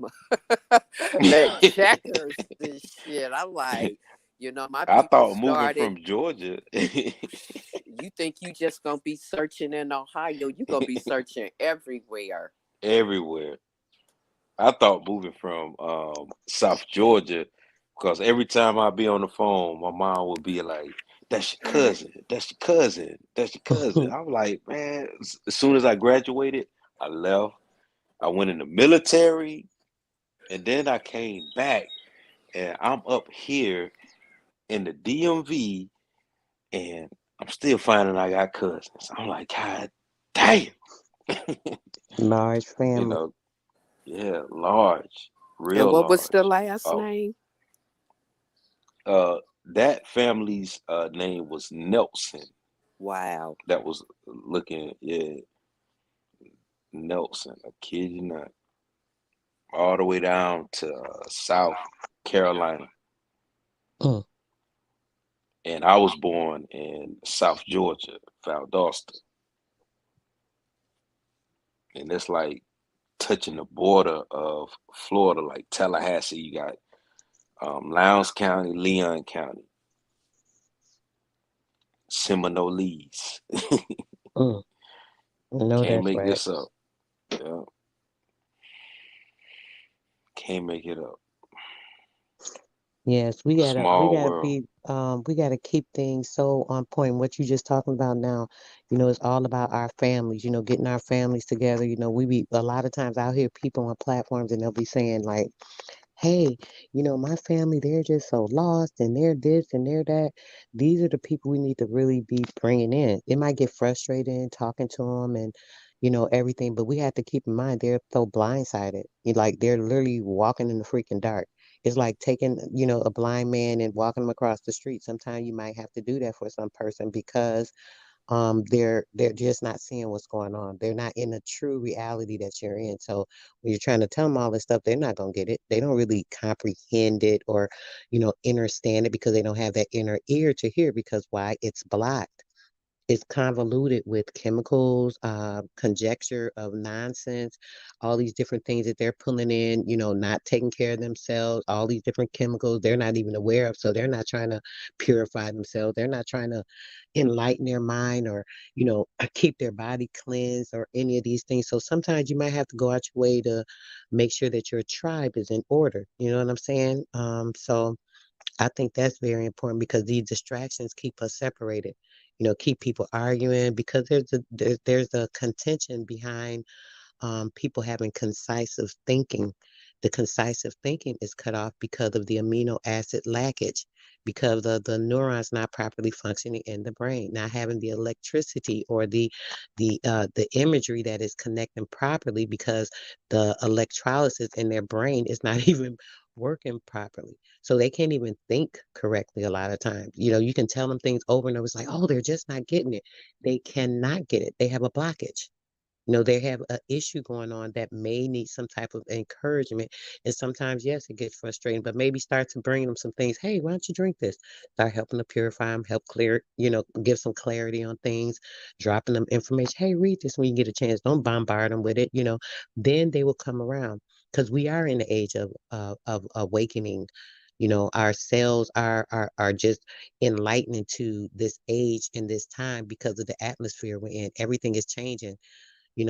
like checkers and shit. I'm like, my I people thought moving started. from Georgia. You think you just gonna be searching in Ohio? You gonna be searching everywhere. Everywhere. I thought moving from South Georgia, because every time I be on the phone, my mom would be like, "That's your cousin. That's your cousin. That's your cousin." I'm like, man. As soon as I graduated, I left. I went in the military, and then I came back, and I'm up here in the DMV, and I'm still finding I got cousins. I'm like, God damn. Large You family. know, yeah, large, And real what was the large. last Uh, name? that family's name was Nelson. Wow. That was looking, yeah, Nelson. I kid you not, all the way down to South Carolina, Mm. and I was born in South Georgia, Valdosta, and it's like touching the border of Florida, like Tallahassee. You got Lowndes County, Leon County, Seminoles. Mm. No, Can't that's make right. this up. Yeah, can't make it up. Yes, Small world. we gotta keep things so on point. What you just talking about now, it's all about our families, getting our families together. We be a lot of times out here people on platforms and they'll be saying like, hey, my family, they're just so lost and they're this and they're that. These are the people we need to really be bringing in. It might get frustrating talking to them and, everything, but we have to keep in mind they're so blindsided. Like they're literally walking in the freaking dark. It's like taking, a blind man and walking them across the street. Sometimes you might have to do that for some person because they're just not seeing what's going on. They're not in the true reality that you're in. So when you're trying to tell them all this stuff, they're not gonna get it. They don't really comprehend it or understand it because they don't have that inner ear to hear, because why? It's blocked. It's convoluted with chemicals, conjecture of nonsense, all these different things that they're pulling in, not taking care of themselves, all these different chemicals they're not even aware of. So they're not trying to purify themselves. They're not trying to enlighten their mind or, keep their body cleansed or any of these things. So sometimes you might have to go out your way to make sure that your tribe is in order. You know what I'm saying? So I think that's very important because these distractions keep us separated. Keep people arguing because there's a contention behind people having concisive thinking. The concisive thinking is cut off because of the amino acid lackage, because of the neurons not properly functioning in the brain, not having the electricity or the imagery that is connecting properly because the electrolysis in their brain is not even working properly. So they can't even think correctly a lot of times. You can tell them things over and over. It's like, oh, they're just not getting it. They cannot get it. They have a blockage. They have an issue going on that may need some type of encouragement. And sometimes, yes, it gets frustrating, but maybe start to bring them some things. Hey, why don't you drink this? Start helping to purify them, help clear, give some clarity on things, dropping them information. Hey, read this when you get a chance. Don't bombard them with it. Then they will come around because we are in the age of awakening. Our cells are just enlightening to this age and this time because of the atmosphere we're in. Everything is changing,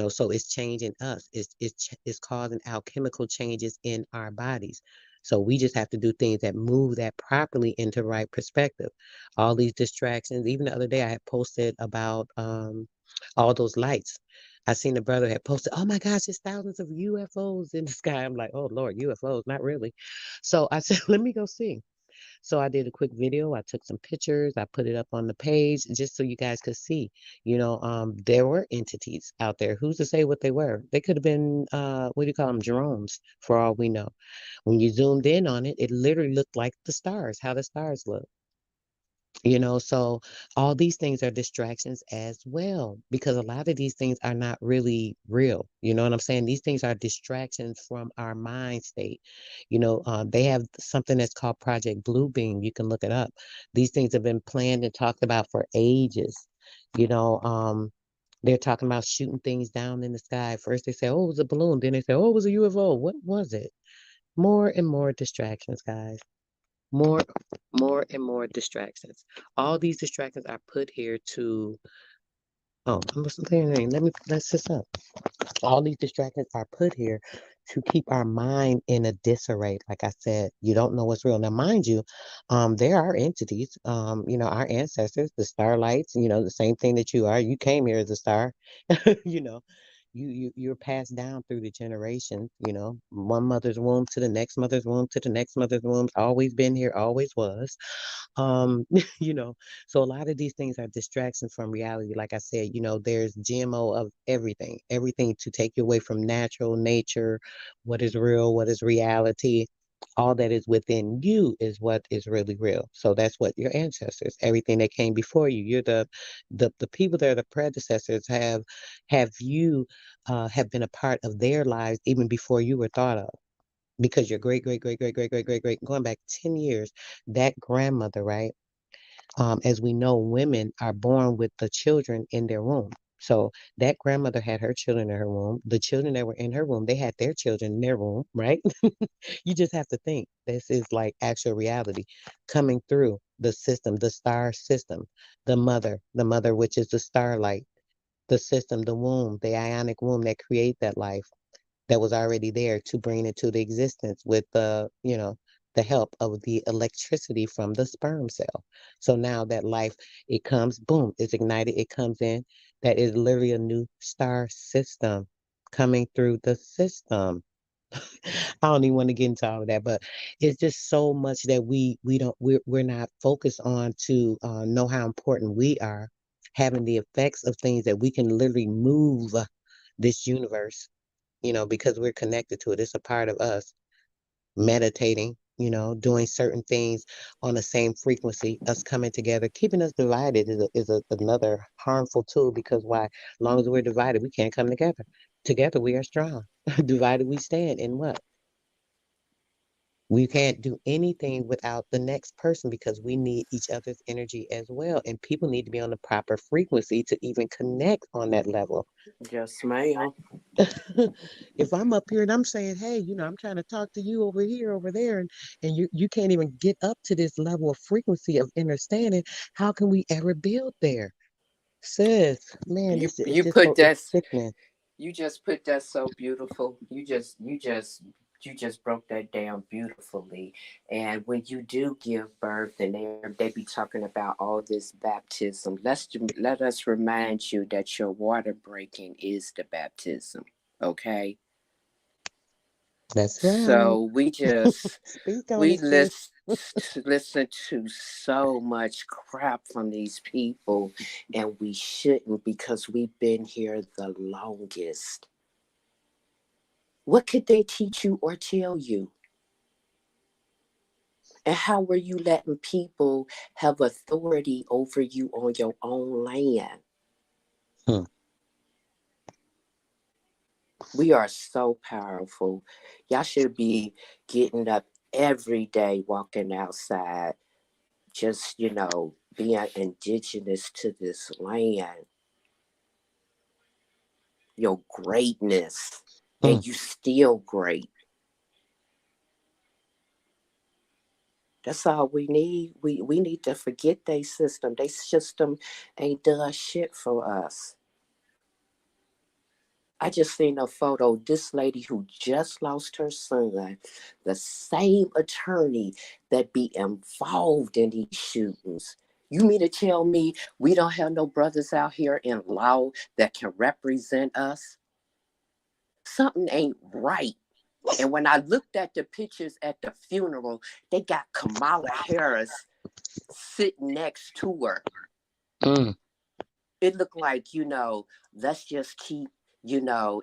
so it's changing us. It's causing alchemical changes in our bodies. So we just have to do things that move that properly into right perspective. All these distractions. Even the other day I had posted about all those lights. I seen the brother had posted, oh my gosh, there's thousands of UFOs in the sky. I'm like, oh Lord, UFOs, not really. So I said, let me go see. So I did a quick video. I took some pictures. I put it up on the page just so you guys could see. There were entities out there. Who's to say what they were? They could have been, what do you call them, drones, for all we know. When you zoomed in on it, it literally looked like the stars, how the stars look. So all these things are distractions as well, because a lot of these things are not really real. You know what I'm saying? These things are distractions from our mind state. They have something that's called Project Bluebeam. You can look it up. These things have been planned and talked about for ages. You know, um, they're talking about shooting things down in the sky. First they say, oh, it was a balloon. Then they say, oh, it was a UFO. What was it? More and more distractions, guys. More, more and more distractions. All these distractions are put here to, oh, I'm listening. Let's this up. All these distractions are put here to keep our mind in a disarray. Like I said, you don't know what's real. Now, mind you, there are entities, our ancestors, the starlights, the same thing that you are. You came here as a star, you know. You're passed down through the generations, one mother's womb to the next mother's womb to the next mother's womb, always been here, always was. Um, you know, so a lot of these things are distractions from reality. Like I said, there's GMO of everything, everything to take you away from natural nature, what is real, what is reality. All that is within you is what is really real. So that's what your ancestors, everything that came before you. You're the people that are the predecessors have you have been a part of their lives even before you were thought of, because your great great great great great great great great going back 10 years, that grandmother, right? As we know, women are born with the children in their womb. So that grandmother had her children in her womb. The children that were in her womb, they had their children in their womb, right? You just have to think this is like actual reality coming through the system, the star system, the mother, which is the starlight, the system, the womb, the ionic womb that create that life that was already there to bring into the existence with the the help of the electricity from the sperm cell. So now that life, it comes, boom, it's ignited, it comes in. That is literally a new star system coming through the system. I don't even want to get into all of that, but it's just so much that we don't we're not focused on to know how important we are, having the effects of things that we can literally move this universe, because we're connected to it. It's a part of us. Meditating, doing certain things on the same frequency, us coming together, keeping us divided another harmful tool because why? As long as we're divided, we can't come together. Together we are strong. Divided we stand in what? We can't do anything without the next person because we need each other's energy as well. And people need to be on the proper frequency to even connect on that level. Yes, ma'am. If I'm up here and I'm saying, hey, I'm trying to talk to you over here, over there, and you can't even get up to this level of frequency of understanding, how can we ever build there? Sis, man, You it's you just put so it's that sickening. You just put that so beautiful. You just broke that down beautifully. And when you do give birth, and they be talking about all this baptism, let us remind you that your water breaking is the baptism. Okay, That's right. so we just Speak on we it, sis. listen to so much crap from these people, and we shouldn't because we've been here the longest. What could they teach you or tell you? And how were you letting people have authority over you on your own land? Hmm. We are so powerful. Y'all should be getting up every day, walking outside, just, being indigenous to this land, your greatness. Hmm. And you still great. That's all we need. We need to forget their system. Their system ain't done shit for us. I just seen a photo. This lady who just lost her son, the same attorney that be involved in these shootings. You mean to tell me we don't have no brothers out here in law that can represent us? Something ain't right. And when I looked at the pictures at the funeral, they got Kamala Harris sitting next to her. Mm. It looked like, let's just keep, you know,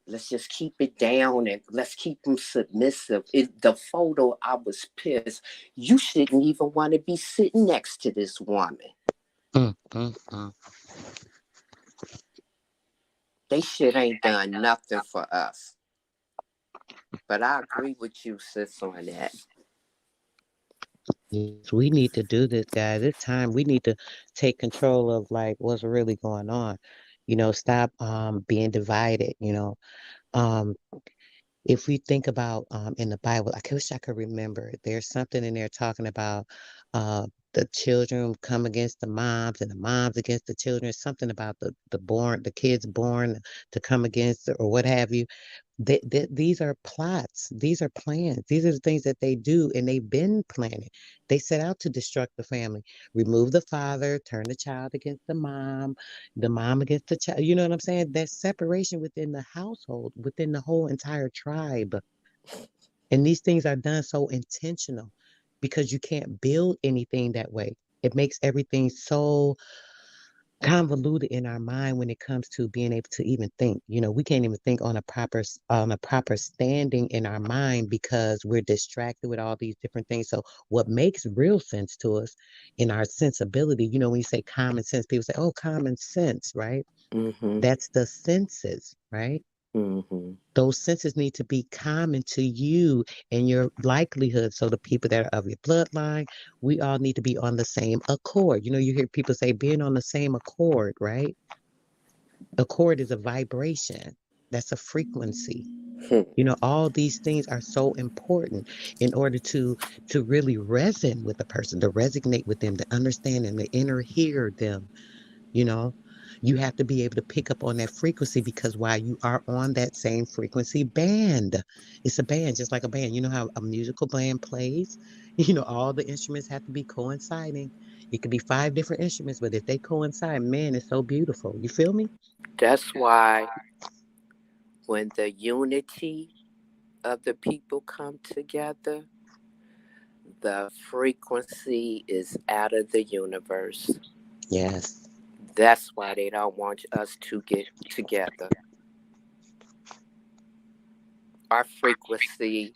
let's just keep it down and let's keep them submissive. The photo, I was pissed. You shouldn't even want to be sitting next to this woman. Mm. Mm. Mm. They shit ain't done nothing for us. But I agree with you, sis, on that. Yes, we need to do this, guys. It's time. We need to take control of like what's really going on. Stop being divided, Um, if we think about in the Bible, I wish I could remember. There's something in there talking about uh the children come against the moms and the moms against the children, something about the kids born to come against or what have you. These are plots, these are plans, these are the things that they do, and they've been planning. They set out to destruct the family, remove the father, turn the child against the mom against the child. You know what I'm saying? There's separation within the household, within the whole entire tribe. And these things are done so intentional because you can't build anything that way. It makes everything so convoluted in our mind when it comes to being able to even think. We can't even think on a proper standing in our mind because we're distracted with all these different things. So what makes real sense to us in our sensibility, when you say common sense, people say, oh, common sense, right? Mm-hmm. That's the senses, right? Mm-hmm. Those senses need to be common to you and your likelihood. So the people that are of your bloodline, we all need to be on the same accord. You hear people say being on the same accord, right? Accord is a vibration. That's a frequency. All these things are so important in order to really resonate with the person, to resonate with them, to understand them, to inner hear them, you know. You have to be able to pick up on that frequency because while you are on that same frequency band, it's a band, just like a band. You know how a musical band plays? All the instruments have to be coinciding. It could be five different instruments, but if they coincide, man, it's so beautiful. You feel me? That's why when the unity of the people come together, the frequency is out of the universe. Yes. That's why they don't want us to get together. Our frequency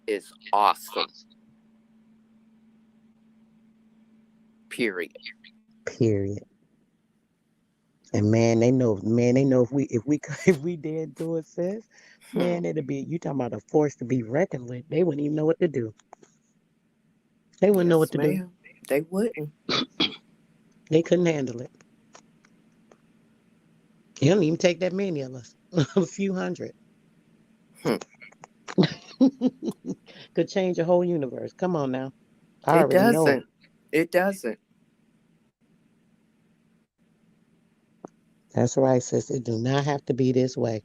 is awesome, period. Period. And man, they know if we if we did do it, sis, Hmm. man, it'd be you talking about a force to be reckoned with. They wouldn't even know what to do. They wouldn't know what Yes, to do. ma'am. They wouldn't. They couldn't handle it. It don't even take that many of us. A few hundred. Hmm. Could change a whole universe. Come on now. I It already know it. doesn't. It doesn't. That's right, sis. It do not have to be this way.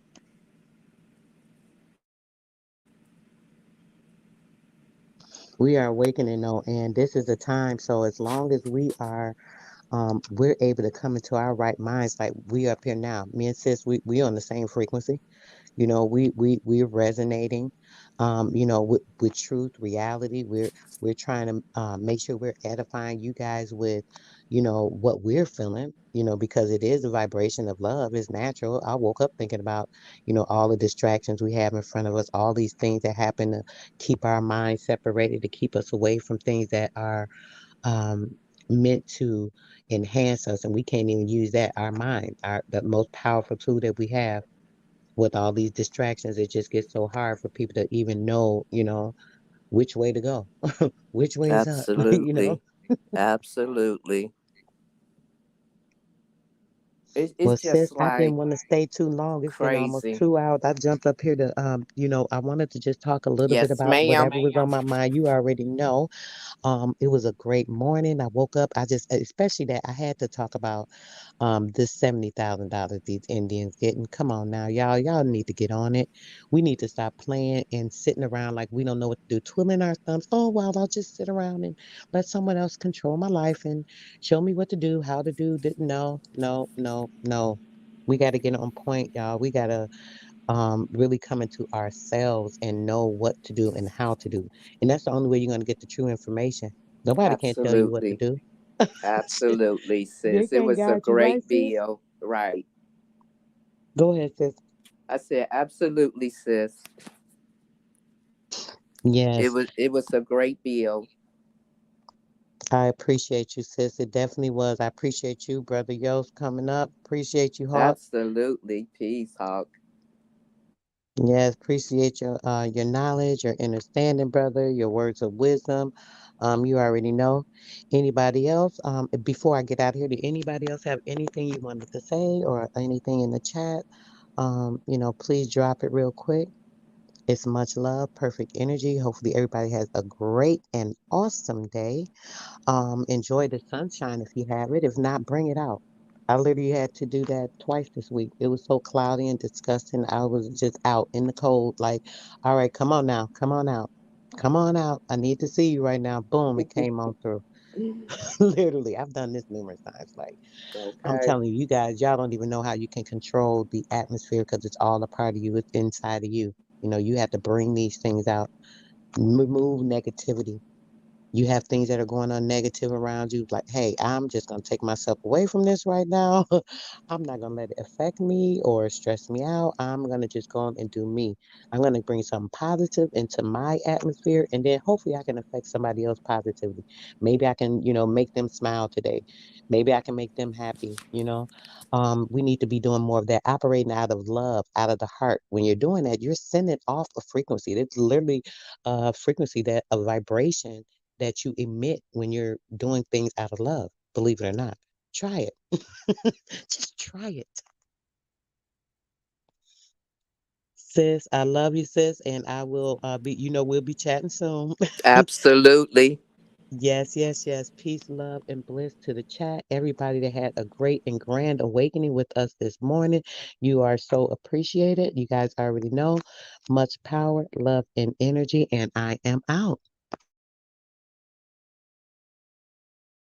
We are awakening though, and this is the time. So as long as we're able to come into our right minds, like we up here now. Me and sis, we on the same frequency. We're resonating, with truth, reality. We're trying to make sure we're edifying you guys with, what we're feeling. Because it is a vibration of love. It's natural. I woke up thinking about, all the distractions we have in front of us, all these things that happen to keep our minds separated, to keep us away from things that are um, meant to enhance us, and we can't even use that. Our mind, our the most powerful tool that we have with all these distractions, it just gets so hard for people to even know, which way to go, which way is up, Absolutely. Absolutely. It's Well, sis, just I didn't like want to stay too long. It's been almost crazy. 2 hours. I jumped up here to, I wanted to just talk a little bit Yes, about ma'am. whatever was on my mind. You already know. It was a great morning. I woke up. I just, especially that I had to talk about this $70,000 these Indians getting. Come on now, y'all need to get on it. We need to stop playing and sitting around like we don't know what to do, twiddling our thumbs. Oh well, I'll just sit around and let someone else control my life and show me what to do, how to do. No, no, no, no. We got to get on point, y'all. We got to really come into ourselves and know what to do and how to do. And that's the only way you're going to get the true information. Nobody can tell you what to Absolutely. do. Absolutely, They sis. It can't was a guide you right, great sis. bill. Right. Go ahead, sis. I said absolutely, sis. It Yes, was it was a great bill. I appreciate you, sis. It definitely was. I appreciate you, brother Yost, coming up. Appreciate you, Hawk. Absolutely. Peace, Hawk. Yes, appreciate your knowledge, your understanding, brother, your words of wisdom. You already know. Anybody else? Before I get out here, did anybody else have anything you wanted to say or anything in the chat? Please drop it real quick. It's much love, perfect energy. Hopefully everybody has a great and awesome day. Enjoy the sunshine if you have it. If not, bring it out. I literally had to do that twice this week. It was so cloudy and disgusting. I was just out in the cold, like, all right, come on now, come on out, come on out. I need to see you right now. Boom, it came on through. Literally, I've done this numerous times. Like, I'm Okay. telling you, you guys, y'all don't even know how you can control the atmosphere because it's all a part of you. It's inside of you. You have to bring these things out, remove negativity. You have things that are going on negative around you, like, hey, I'm just going to take myself away from this right now. I'm not going to let it affect me or stress me out. I'm going to just go on and do me. I'm going to bring something positive into my atmosphere, and then hopefully I can affect somebody else positively. Maybe I can, make them smile today. Maybe I can make them happy. We need to be doing more of that, operating out of love, out of the heart. When you're doing that, you're sending off a frequency. It's literally a frequency, that a vibration that you emit when you're doing things out of love, believe it or not. Try it. Just try it. Sis, I love you, sis, and I will we'll be chatting soon. Absolutely. Yes, yes, yes. Peace, love, and bliss to the chat. Everybody that had a great and grand awakening with us this morning. You are so appreciated. You guys already know. Much power, love, and energy. And I am out.